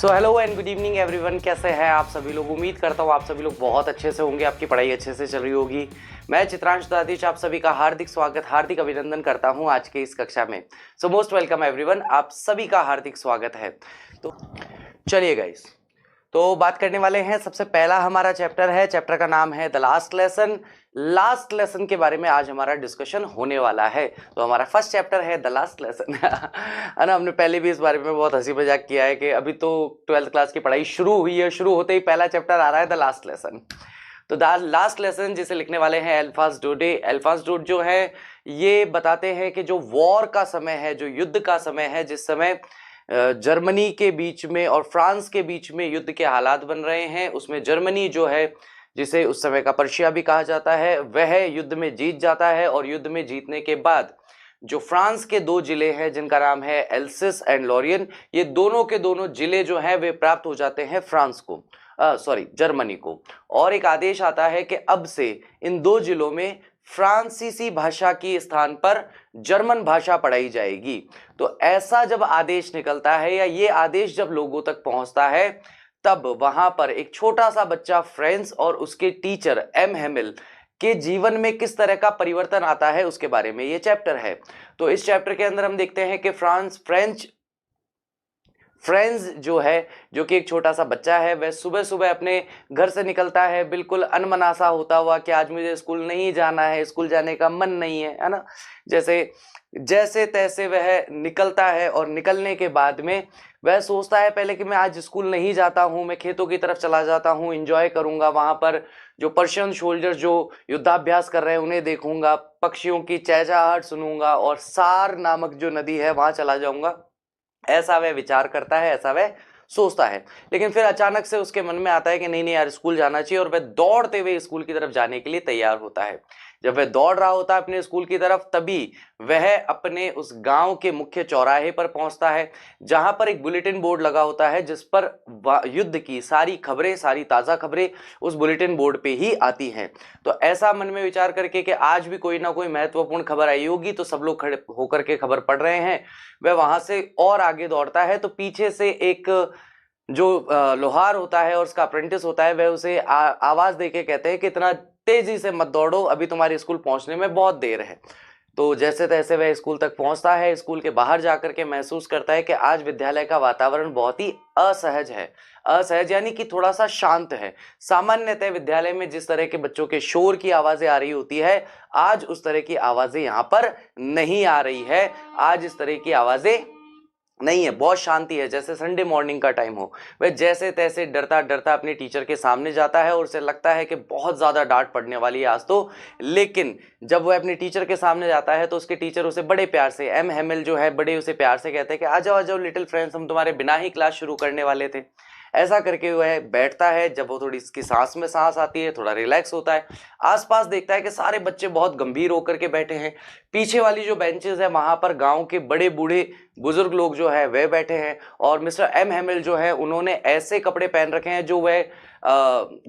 So hello and good evening everyone, कैसे हैं आप सभी लोग। उम्मीद करता हूँ आप सभी लोग बहुत अच्छे से होंगे, आपकी पढ़ाई अच्छे से चल रही होगी। मैं चित्रांश दादीश आप सभी का हार्दिक स्वागत, हार्दिक अभिनंदन करता हूँ आज के इस कक्षा में। सो मोस्ट वेलकम एवरीवन, आप सभी का हार्दिक स्वागत है। तो चलिए गाइस, तो बात करने वाले हैं। सबसे पहला हमारा चैप्टर है, चैप्टर का नाम है the last lesson. Last lesson के बारे में आज हमारा डिस्कशन होने वाला है। तो हमारा फर्स्ट चैप्टर है द लास्ट लेसन है ना। हमने पहले भी इस बारे में बहुत हंसी मजाक किया है कि अभी तो 12th क्लास की पढ़ाई शुरू हुई है, शुरू होते ही पहला चैप्टर आ रहा है द लास्ट लेसन। तो द लास्ट लेसन जिसे लिखने वाले हैं एल्फास डोडे। एल्फास डोड जो है ये बताते हैं कि जो वॉर का समय है, जो युद्ध का समय है, जिस समय जर्मनी के बीच में और फ्रांस के बीच में युद्ध के हालात बन रहे हैं, उसमें जर्मनी जो है, जिसे उस समय का पर्शिया भी कहा जाता है, वह युद्ध में जीत जाता है। और युद्ध में जीतने के बाद जो फ्रांस के दो जिले हैं जिनका नाम है एल्सिस एंड लॉरियन, ये दोनों के दोनों जिले जो हैं वे प्राप्त हो जाते हैं फ्रांस को, जर्मनी को। और एक आदेश आता है कि अब से इन दो जिलों में फ्रांसीसी भाषा की स्थान पर जर्मन भाषा पढ़ाई जाएगी। तो ऐसा जब आदेश निकलता है या ये आदेश जब लोगों तक पहुंचता है, तब वहां पर एक छोटा सा बच्चा फ्रेंच और उसके टीचर एम हेमिल के जीवन में किस तरह का परिवर्तन आता है उसके बारे में ये चैप्टर है। तो इस चैप्टर के अंदर हम देखते हैं कि फ्रेंच जो है, जो कि एक छोटा सा बच्चा है, वह सुबह सुबह अपने घर से निकलता है बिल्कुल अनमनासा होता हुआ कि आज मुझे स्कूल नहीं जाना है, स्कूल जाने का मन नहीं है ना। जैसे तैसे वह निकलता है और निकलने के बाद में वह सोचता है पहले कि मैं आज स्कूल नहीं जाता हूँ, मैं खेतों की तरफ चला जाता हूँ, एंजॉय करूंगा, वहां पर जो पर्शियन सोल्जर्स जो युद्धाभ्यास कर रहे हैं उन्हें देखूंगा, पक्षियों की चहचहाहट सुनूंगा और सार नामक जो नदी है वहां चला जाऊंगा। ऐसा वह विचार करता है, ऐसा वह सोचता है। लेकिन फिर अचानक से उसके मन में आता है कि नहीं नहीं यार, स्कूल जाना चाहिए, और वह दौड़ते हुए स्कूल की तरफ जाने के लिए तैयार होता है। जब वह दौड़ रहा होता है अपने स्कूल की तरफ, तभी वह अपने उस गांव के मुख्य चौराहे पर पहुंचता है, जहां पर एक बुलेटिन बोर्ड लगा होता है जिस पर युद्ध की सारी खबरें, सारी ताजा खबरें उस बुलेटिन बोर्ड पे ही आती हैं। तो ऐसा मन में विचार करके कि आज भी कोई ना कोई महत्वपूर्ण खबर आई होगी, तो सब लोग खड़े होकर के खबर पढ़ रहे हैं, वह वहां से और आगे दौड़ता है। तो पीछे से एक जो लोहार होता है और उसका अप्रेंटिस होता है, वह उसे आवाज देके कहते हैं कि इतना तेजी से मत दौड़ो, अभी तुम्हारे स्कूल पहुंचने में बहुत देर है। तो जैसे तैसे वह स्कूल तक पहुंचता है। स्कूल के बाहर जाकर के महसूस करता है कि आज विद्यालय का वातावरण बहुत ही असहज है। असहज यानी कि थोड़ा सा शांत है। सामान्यतः विद्यालय में जिस तरह के बच्चों के शोर की आवाजें आ रही होती है, आज उस तरह की आवाजें यहाँ पर नहीं आ रही है। आज इस तरह की आवाजें नहीं है, बहुत शांति है, जैसे संडे मॉर्निंग का टाइम हो। वह जैसे तैसे डरता डरता अपने टीचर के सामने जाता है और उसे लगता है कि बहुत ज्यादा डांट पड़ने वाली है आज तो। लेकिन जब वह अपने टीचर के सामने जाता है तो उसके टीचर उसे बड़े प्यार से, एम हेमिल जो है, बड़े उसे प्यार से कहते हैं कि आ जाओ लिटिल फ्रेंड्स, हम तुम्हारे बिना ही क्लास शुरू करने वाले थे। ऐसा करके वह बैठता है। जब वो थोड़ी इसकी सांस में सांस आती है, थोड़ा रिलैक्स होता है, आसपास देखता है कि सारे बच्चे बहुत गंभीर होकर के बैठे हैं। पीछे वाली जो बेंचेस है वहां पर गांव के बड़े बूढ़े बुजुर्ग लोग जो है वह बैठे हैं। और मिस्टर एम हेमिल जो है, उन्होंने ऐसे कपड़े पहन रखे हैं जो वह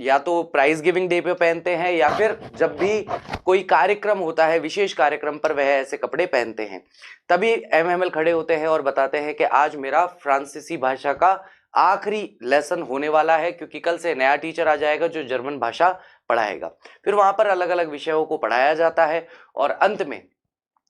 या तो प्राइज गिविंग डे पे पहनते हैं या फिर जब भी कोई कार्यक्रम होता है, विशेष कार्यक्रम पर वह ऐसे कपड़े पहनते हैं। तभी एम हेमिल खड़े होते हैं और बताते हैं कि आज मेरा फ्रांसीसी भाषा का आखिरी लेसन होने वाला है, क्योंकि कल से नया टीचर आ जाएगा जो जर्मन भाषा पढ़ाएगा। फिर वहां पर अलग अलग विषयों को पढ़ाया जाता है और अंत में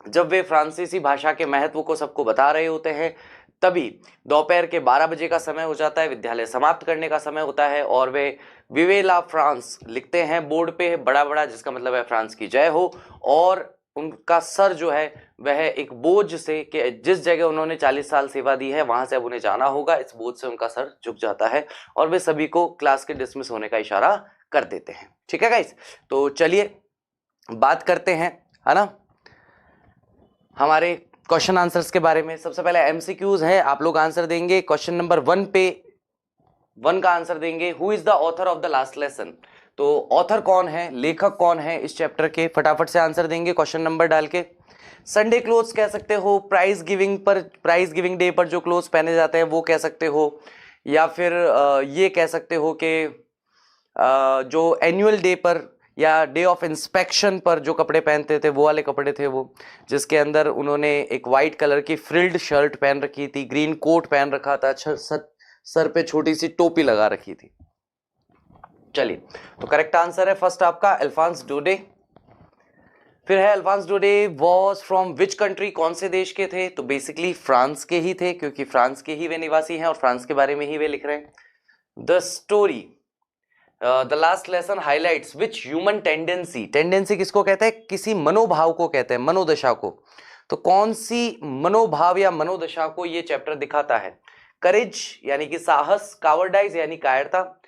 जब वे फ्रांसीसी भाषा के महत्व को सबको बता रहे होते हैं, तभी दोपहर के 12 बजे का समय हो जाता है, विद्यालय समाप्त करने का समय होता है। और वे विवे ला फ्रांस लिखते हैं बोर्ड पे बड़ा बड़ा, जिसका मतलब है फ्रांस की जय हो। और उनका सर जो है वह एक बोझ से, कि जिस जगह उन्होंने 40 साल सेवा दी है वहां से अब उन्हें जाना होगा, इस बोझ से उनका सर झुक जाता है और वे सभी को क्लास के डिसमिस होने का इशारा कर देते हैं। ठीक है गाइस, तो चलिए बात करते हैं, है ना, हमारे क्वेश्चन आंसर्स के बारे में। सबसे पहले एमसीक्यूज है, आप लोग आंसर देंगे। क्वेश्चन नंबर 1 पे 1 का आंसर देंगे, who is the author of the last lesson. तो ऑथर कौन है, लेखक कौन है इस चैप्टर के, फटाफट से आंसर देंगे क्वेश्चन नंबर डाल के। संडे क्लोथ्स कह सकते हो, प्राइज गिविंग डे पर जो क्लोथ्स पहने जाते हैं वो कह सकते हो, या फिर ये कह सकते हो कि जो एनुअल डे पर या डे ऑफ इंस्पेक्शन पर जो कपड़े पहनते थे वो वाले कपड़े थे वो, जिसके अंदर उन्होंने एक वाइट कलर की फ्रिल्ड शर्ट पहन रखी थी, ग्रीन कोट पहन रखा था, सर पे छोटी सी टोपी लगा रखी थी। चलिए, तो करेक्ट आंसर है फर्स्ट आपका अल्फांस डोडे। फिर है Alphonse Daudet was from which country, कौन से देश के थे? तो बेसिकली फ्रांस के ही थे, क्योंकि फ्रांस के ही वे निवासी हैं और फ्रांस के बारे में ही वे लिख रहे हैं। The story the last lesson highlights which human tendency, tendency किसको कहते हैं? किसी मनोभाव को कहते हैं, मनोदशा को। तो कौन सी मनोभाव या मनोदशा को ये चैप्टर दिखाता है? करेज यानी कि साहस, कावर्डाइज यानी कायरता,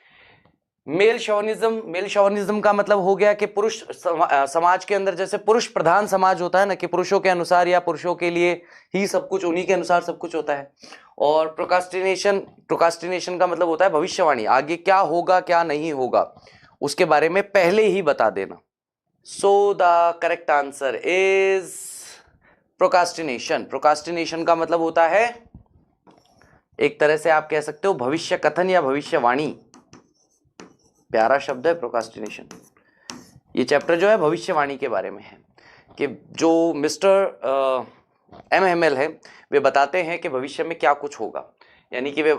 मेल शोविनिज्म, मेल शोविनिज्म का मतलब हो गया कि पुरुष समाज के अंदर, जैसे पुरुष प्रधान समाज होता है ना, कि पुरुषों के अनुसार या पुरुषों के लिए ही सब कुछ, उन्हीं के अनुसार सब कुछ होता है। और प्रोक्रास्टिनेशन, प्रोक्रास्टिनेशन का मतलब होता है भविष्यवाणी, आगे क्या होगा क्या नहीं होगा उसके बारे में पहले ही बता देना। So the correct answer is procrastination. Procrastination का मतलब होता है, एक तरह से आप कह सकते हो भविष्य कथन या भविष्यवाणी। प्यारा शब्द है प्रोक्रास्टिनेशन। ये चैप्टर जो है भविष्यवाणी के बारे में है, कि जो मिस्टर MML है वे बताते हैं कि भविष्य में क्या कुछ होगा। यानी कि वे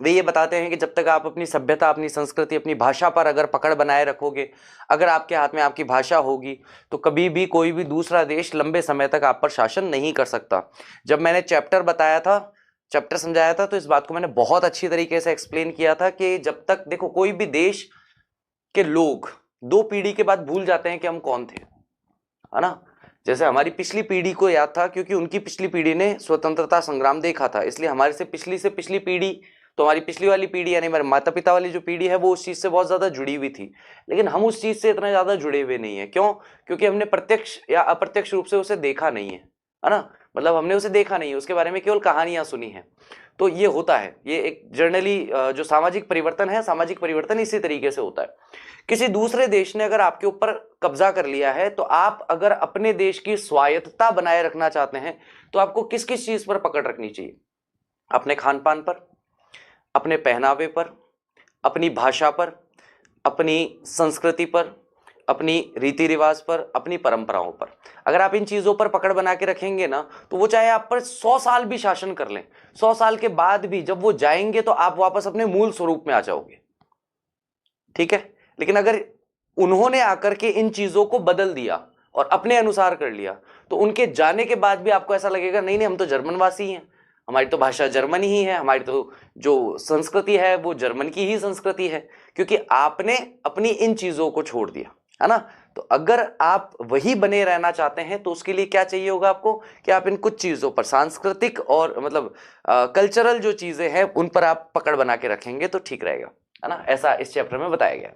ये बताते हैं कि जब तक आप अपनी सभ्यता, अपनी संस्कृति, अपनी भाषा पर अगर पकड़ बनाए रखोगे, अगर आपके हाथ में आपकी भाषा होगी, तो कभी भी कोई भी दूसरा देश लंबे समय तक आप पर शासन नहीं कर सकता। जब मैंने चैप्टर बताया था, चैप्टर समझाया था, तो इस बात को मैंने बहुत अच्छी तरीके से एक्सप्लेन किया था कि जब तक, देखो, कोई भी देश के लोग 2 पीढ़ी के बाद भूल जाते हैं कि हम कौन थे, है ना। जैसे हमारी पिछली पीढ़ी को याद था, क्योंकि उनकी पिछली पीढ़ी ने स्वतंत्रता संग्राम देखा था, इसलिए हमारे से पिछली पीढ़ी, तो हमारी पिछली वाली पीढ़ी यानी हमारे माता पिता वाली जो पीढ़ी है वो उस चीज से बहुत ज्यादा जुड़ी हुई थी। लेकिन हम उस चीज से इतना ज्यादा जुड़े हुए नहीं है। क्यों? क्योंकि हमने प्रत्यक्ष या अप्रत्यक्ष रूप से उसे देखा नहीं है ना। मतलब हमने उसे देखा नहीं है, उसके बारे में केवल कहानियां सुनी है। तो ये होता है, ये एक जर्नली जो सामाजिक परिवर्तन है, सामाजिक परिवर्तन इसी तरीके से होता है। किसी दूसरे देश ने अगर आपके ऊपर कब्जा कर लिया है, तो आप अगर अपने देश की स्वायत्तता बनाए रखना चाहते हैं, तो आपको किस किस चीज पर पकड़ रखनी चाहिए? अपने खान पान पर, अपने पहनावे पर, अपनी भाषा पर, अपनी संस्कृति पर, अपनी रीति रिवाज पर, अपनी परंपराओं पर। अगर आप इन चीजों पर पकड़ बना के रखेंगे ना, तो वो चाहे आप पर 100 साल भी शासन कर लें, 100 साल के बाद भी जब वो जाएंगे तो आप वापस अपने मूल स्वरूप में आ जाओगे। ठीक है। लेकिन अगर उन्होंने आकर के इन चीजों को बदल दिया और अपने अनुसार कर लिया, तो उनके जाने के बाद भी आपको ऐसा लगेगा नहीं नहीं, हम तो जर्मनवासी हैं, हमारी तो भाषा जर्मन ही है, हमारी तो जो संस्कृति है वो जर्मन की ही संस्कृति है, क्योंकि आपने अपनी इन चीजों को छोड़ दिया, है ना। तो अगर आप वही बने रहना चाहते हैं, तो उसके लिए क्या चाहिए होगा आपको, कि आप इन कुछ चीजों पर, सांस्कृतिक और मतलब कल्चरल जो चीजें हैं उन पर आप पकड़ बना के रखेंगे तो ठीक रहेगा, है ना। ऐसा इस चैप्टर में बताया गया।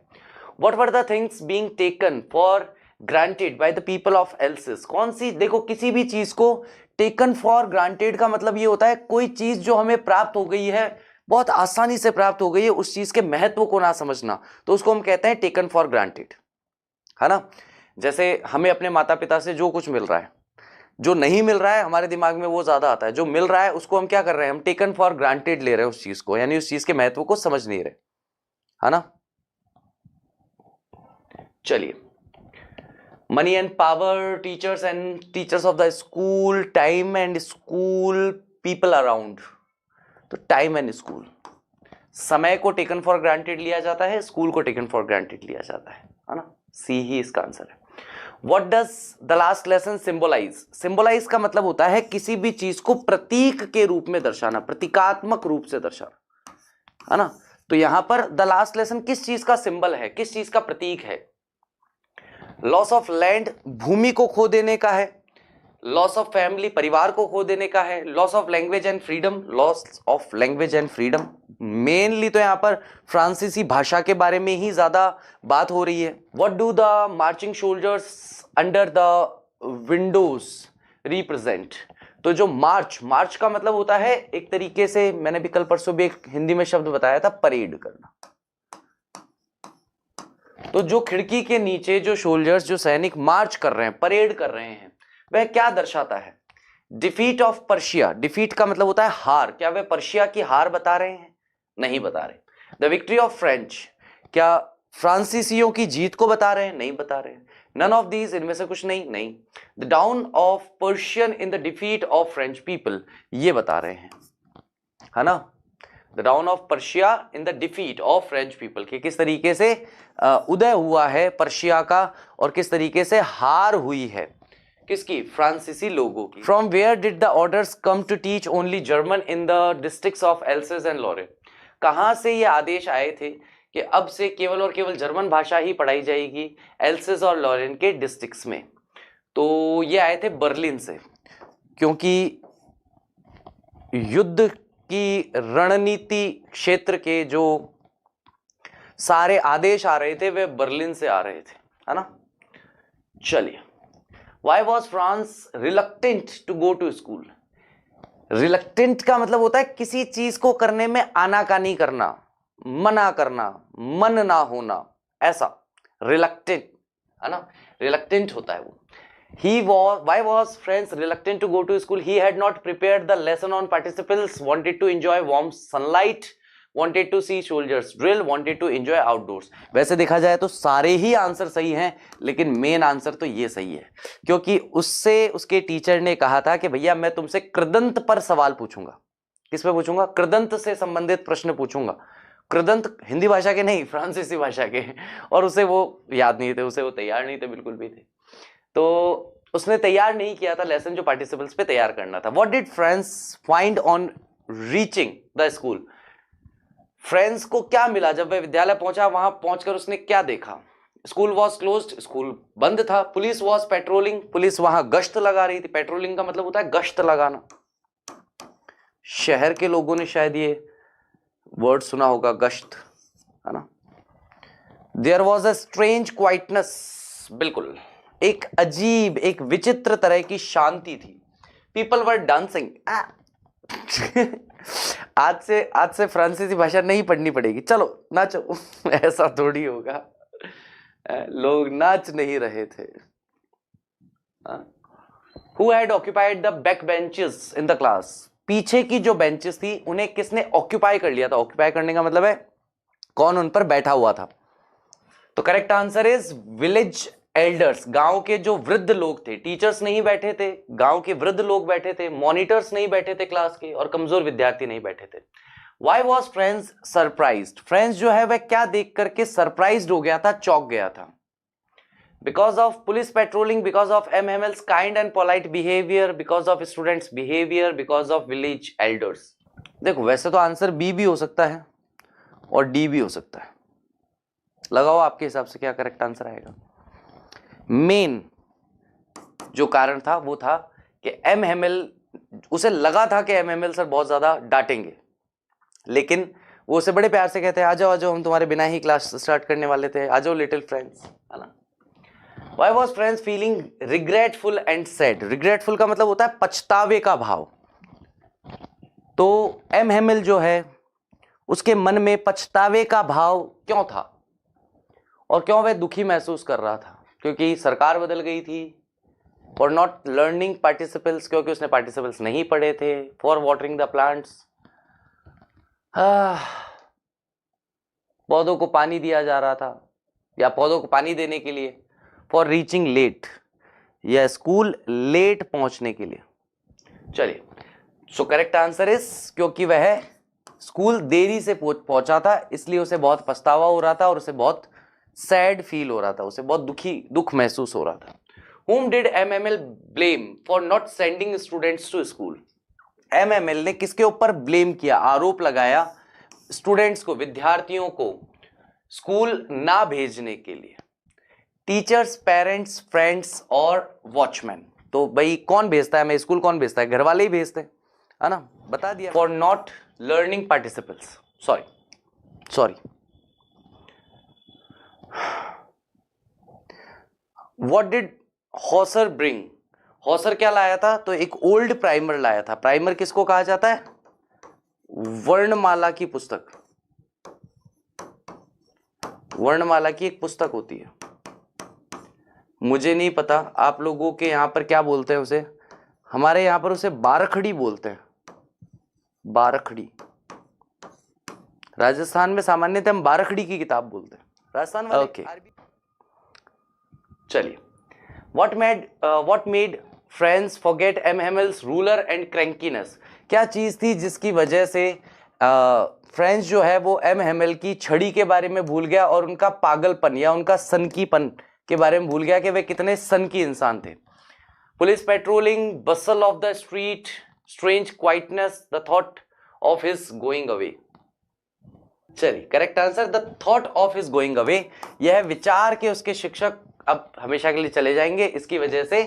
What were the things being taken for granted by the people of Alsace? कौन सी, देखो, किसी भी चीज को टेकन फॉर ग्रांटेड का मतलब ये होता है कोई चीज जो हमें प्राप्त हो गई है, बहुत आसानी से प्राप्त हो गई है, उस चीज के महत्व को ना समझना, तो उसको हम कहते हैं टेकन फॉर ग्रांटेड, है ना। जैसे हमें अपने माता पिता से जो कुछ मिल रहा है, जो नहीं मिल रहा है हमारे दिमाग में वो ज्यादा आता है, जो मिल रहा है उसको हम क्या कर रहे हैं, हम टेकन फॉर ग्रांटेड ले रहे हैं उस चीज को, यानी उस चीज के महत्व को समझ नहीं रहे, है ना। चलिए, money and power, teachers and teachers of the school, time and school, people around. तो टाइम एंड स्कूल, समय को टेकन फॉर ग्रांटेड लिया जाता है, स्कूल को टेकन फॉर ग्रांटेड लिया जाता है ना। सी ही इसका आंसर है। What does the last lesson symbolize? Symbolize का मतलब होता है किसी भी चीज को प्रतीक के रूप में दर्शाना, प्रतीकात्मक रूप से दर्शाना, है ना। तो यहां पर द लास्ट लेसन किस चीज का सिंबल है, किस चीज का प्रतीक है? लॉस ऑफ लैंड, भूमि को खो देने का है। लॉस ऑफ फैमिली, परिवार को खो देने का है। Loss of language and freedom, loss of language and freedom, mainly तो यहां पर फ्रांसीसी भाषा के बारे में ही ज्यादा बात हो रही है। What do the marching soldiers under the Windows represent? तो जो मार्च का मतलब होता है एक तरीके से, मैंने भी कल परसों भी एक हिंदी में शब्द बताया था, परेड करना। तो जो खिड़की के नीचे जो सोल्जर्स, जो सैनिक मार्च कर रहे हैं, परेड कर रहे हैं, वह क्या दर्शाता है? Defeat of Persia. डिफीट का मतलब होता है हार। क्या वे पर्शिया की हार बता रहे हैं? नहीं बता रहे। द विक्ट्री ऑफ फ्रेंच, क्या फ्रांसीसियों की जीत को बता रहे हैं? नहीं बता रहे। नन ऑफ दीज, इनमें से कुछ नहीं। The down of Persian in the defeat of French people, ये बता रहे हैं, है ना, the down of Persia in the defeat of French people, कि किस तरीके से उदय हुआ है पर्शिया का और किस तरीके से हार हुई है किसकी, फ्रांसीसी लोगों की। From where did the orders come to teach only German in the districts of Alsace and Lorraine, कहां से ये आदेश आए थे कि अब से केवल और केवल जर्मन भाषा ही पढ़ाई जाएगी एल्सेस और लॉरेन के डिस्ट्रिक्ट्स में, तो ये आए थे बर्लिन से, क्योंकि युद्ध की रणनीति क्षेत्र के जो सारे आदेश आ रहे थे वे बर्लिन से आ रहे थे, है ना। चलिए, why was Franz reluctant to go to school. Reluctant का मतलब होता है किसी चीज को करने में आनाकानी करना, मना करना, मन ना होना, ऐसा रिलक्टेंट, है ना, रिलक्टेंट होता है वो। Why was France reluctant to go to school? He had not prepared the lesson on participles, wanted to enjoy warm sunlight, wanted to see soldiers drill, wanted to enjoy outdoors. वैसे देखा जाए तो सारे ही answer सही हैं, लेकिन main answer तो ये सही है, क्योंकि उससे उसके टीचर ने कहा था कि भैया मैं तुमसे कृदंत पर सवाल पूछूंगा। किस पे पूछूंगा? कृदंत से संबंधित प्रश्न पूछूंगा। कृदंत हिंदी भाषा के नहीं, फ्रांसीसी भाषा के, और उसे वो याद नहीं थे, उसे वो तैयार नहीं थे, बिल्कुल भी थे, तो उसने तैयार नहीं किया था लेसन जो पार्टिसिपल्स पे तैयार करना था। What did France find on reaching the school? France को क्या मिला जब वह विद्यालय पहुंचा? वहां पहुंचकर उसने क्या देखा? स्कूल वॉज क्लोज्ड, स्कूल बंद था। पुलिस वॉज पेट्रोलिंग, पुलिस वहां गश्त लगा रही थी। पेट्रोलिंग का मतलब होता है गश्त लगाना। शहर के लोगों ने शायद ये वर्ड सुना होगा, गश्त, है ना। There was a strange quietness, बिल्कुल एक अजीब, एक विचित्र तरह की शांति थी। People were dancing. आज से फ्रांसीसी भाषा नहीं पढ़नी पड़ेगी, चलो नाचो। ऐसा थोड़ी होगा, लोग नाच नहीं रहे थे। Who had occupied the back benches in the class? पीछे की जो बेंचेस थी उन्हें किसने ऑक्यूपाई कर लिया था? ऑक्यूपाई करने का मतलब है कौन उन पर बैठा हुआ था। तो correct answer is village elders, गांव के जो वृद्ध लोग थे। टीचर्स नहीं बैठे थे, गांव के वृद्ध लोग बैठे थे, मॉनिटर्स नहीं बैठे थे क्लास के, और कमजोर विद्यार्थी नहीं बैठे थे। Why was France surprised? France जो है वह क्या देख करके सरप्राइज्ड हो गया था, चौंक गया था? Because of police patrolling, because of MML's kind and polite behaviour, because of students behaviour, because of village elders. देखो वैसे तो आंसर बी भी हो सकता है और डी भी हो सकता है, लगाओ आपके हिसाब से क्या करेक्ट आंसर आएगा। मेन जो कारण था वो था कि MML, उसे लगा था कि MML सर बहुत ज्यादा डांटेंगे, लेकिन वो उसे बड़े प्यार से कहते हैं आ जाओ आ जाओ, हम तुम्हारे बिना ही क्लास स्टार्ट करने वाले थे, आ जाओ लिटिल फ्रेंड्स, है ना। Why was friends feeling regretful and sad? Regretful का मतलब होता है पछतावे का भाव। तो MML जो है उसके मन में पछतावे का भाव क्यों था और क्यों वह दुखी महसूस कर रहा था? क्योंकि सरकार बदल गई थी। फॉर नॉट लर्निंग पार्टिसिपल्स, क्योंकि उसने पार्टिसिपल्स नहीं पढ़े थे। फॉर वाटरिंग द प्लांट्स, पौधों को पानी दिया जा रहा था या पौधों को पानी देने के लिए। फॉर रीचिंग लेट, या स्कूल लेट पहुंचने के लिए। चलिए, सो करेक्ट आंसर इज क्योंकि वह स्कूल देरी से पहुंचा था, इसलिए उसे बहुत पछतावा हो रहा था और उसे बहुत सैड फील हो रहा था, उसे बहुत दुख महसूस हो रहा था। Whom did MML blame for not sending students to school? MML ने किसके ऊपर ब्लेम किया, आरोप लगाया स्टूडेंट्स को, विद्यार्थियों को स्कूल ना भेजने के लिए? टीचर्स, पेरेंट्स, फ्रेंड्स और वॉचमैन। तो भाई कौन भेजता है हमें स्कूल? कौन भेजता है? घर वाले ही भेजते हैं, है ना, बता दिया। For not learning participles, sorry What did Hauser bring? Hauser क्या लाया था? तो एक ओल्ड प्राइमर लाया था। प्राइमर किसको कहा जाता है? वर्णमाला की पुस्तक। वर्णमाला की एक पुस्तक होती है, मुझे नहीं पता आप लोगों के यहां पर क्या बोलते हैं उसे, हमारे यहां पर उसे बारखड़ी बोलते हैं। बारखड़ी, राजस्थान में सामान्यतः हम बारखड़ी की किताब बोलते हैं, राजस्थान वाले। ओके, चलिए, what made France forget MML's ruler and crankiness? क्या चीज थी जिसकी वजह से फ्रेंच जो है वो एम हेमेल की छड़ी के बारे में भूल गया और उनका पागलपन या उनका सनकीपन के बारे में भूल गया कि वे कितने सनकी इंसान थे। Police patrolling, bustle of the street, strange quietness, the thought of his going away. चलिए correct answer the thought of his going away. यह विचार के उसके शिक्षक अब हमेशा के लिए चले जाएंगे, इसकी वजह से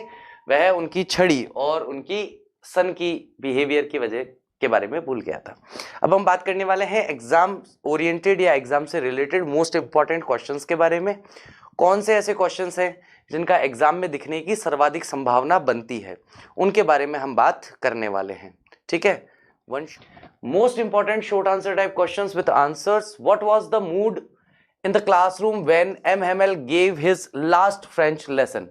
वह उनकी छड़ी और उनकी सन की बिहेवियर की वजह के बारे में भूल गया था। अब हम बात करने वाले हैं एग्जाम ओरिएंटेड या एग्जाम से रिलेटेड मोस्ट इंपॉर्टेंट क्वेश्चंस के बारे में। कौन से ऐसे क्वेश्चंस हैं जिनका एग्जाम में दिखने की सर्वाधिक संभावना बनती है, उनके बारे में हम बात करने वाले हैं। ठीक है, one most important short answer type questions with answers. What was the mood in the classroom when M Hamel gave his last French lesson.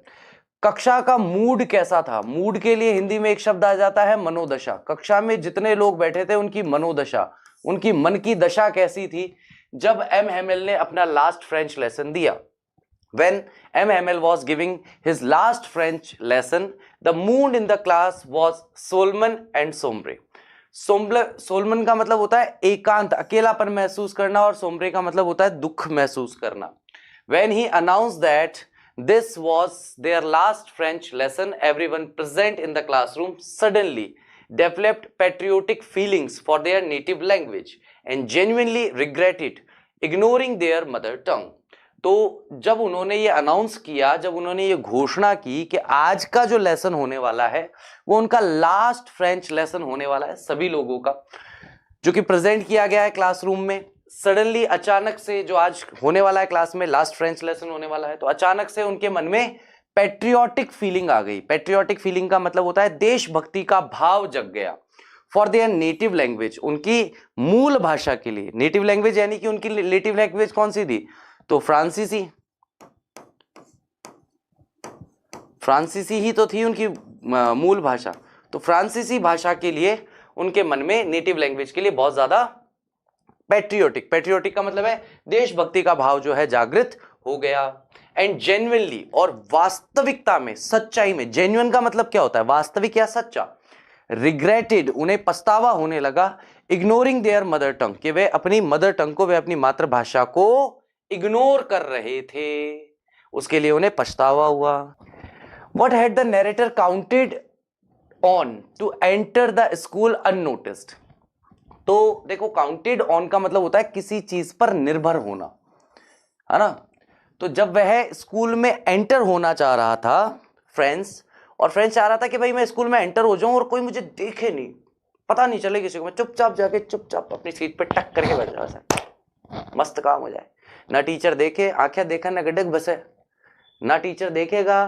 कक्षा का मूड कैसा था? मूड के लिए हिंदी में एक शब्द आ जाता है मनोदशा। कक्षा में जितने लोग बैठे थे उनकी मनोदशा, उनकी मन की दशा कैसी थी जब एम हेमेल ने अपना लास्ट फ्रेंच लेसन दिया। When M. Hamel was giving his last French lesson, the mood in the class was solemn and sombre. Solomon का मतलब होता है एकांत, अकेलापन महसूस करना, और सोम्ब्रे का मतलब होता है दुख महसूस करना। When he announced that this was their last French lesson, everyone present in the classroom suddenly developed patriotic feelings for their native language and genuinely regretted ignoring their mother tongue. तो जब उन्होंने ये अनाउंस किया, जब उन्होंने ये घोषणा की कि आज का जो लेसन होने वाला है वो उनका लास्ट फ्रेंच लेसन होने वाला है, सभी लोगों का जो कि प्रेजेंट किया गया है क्लासरूम में, सडनली अचानक से जो आज होने वाला है क्लास में लास्ट फ्रेंच लेसन होने वाला है, तो अचानक से उनके मन में पैट्रियोटिक फीलिंग आ गई। पैट्रियोटिक फीलिंग का मतलब होता है देशभक्ति का भाव जग गया। फॉर देयर नेटिव लैंग्वेज, उनकी मूल भाषा के लिए। नेटिव लैंग्वेज यानी कि उनकी नेटिव लैंग्वेज कौन सी थी? तो फ्रांसीसी ही तो थी उनकी मूल भाषा। तो फ्रांसीसी भाषा के लिए उनके मन में, नेटिव लैंग्वेज के लिए बहुत ज्यादा पैट्रियोटिक का मतलब है देशभक्ति का भाव जो है जागृत हो गया। एंड जेन्युइनली, और वास्तविकता में, सच्चाई में। जेन्युइन का मतलब क्या होता है? वास्तविक या सच्चा। रिग्रेटेड, उन्हें पछतावा होने लगा। इग्नोरिंग देयर मदर टंग, कि वे अपनी मदर टंग को, वे अपनी मातृभाषा को इग्नोर कर रहे थे, उसके लिए उन्हें पछतावा हुआ। What had the narrator counted on to enter the school unnoticed? तो देखो, काउंटेड ऑन का मतलब होता है किसी चीज पर निर्भर होना, है ना। तो जब वह स्कूल में एंटर होना चाह रहा था फ्रेंड्स, और फ्रेंड्स चाह रहा था कि भाई मैं स्कूल में एंटर हो जाऊं और कोई मुझे देखे नहीं, पता नहीं चले किसी को, मैं चुपचाप जाके चुपचाप अपनी सीट पे टक करके बैठ जाऊं, मस्त काम हो जाए। ना टीचर देखे, आंखें देखा ना गडक बसे, ना टीचर देखेगा,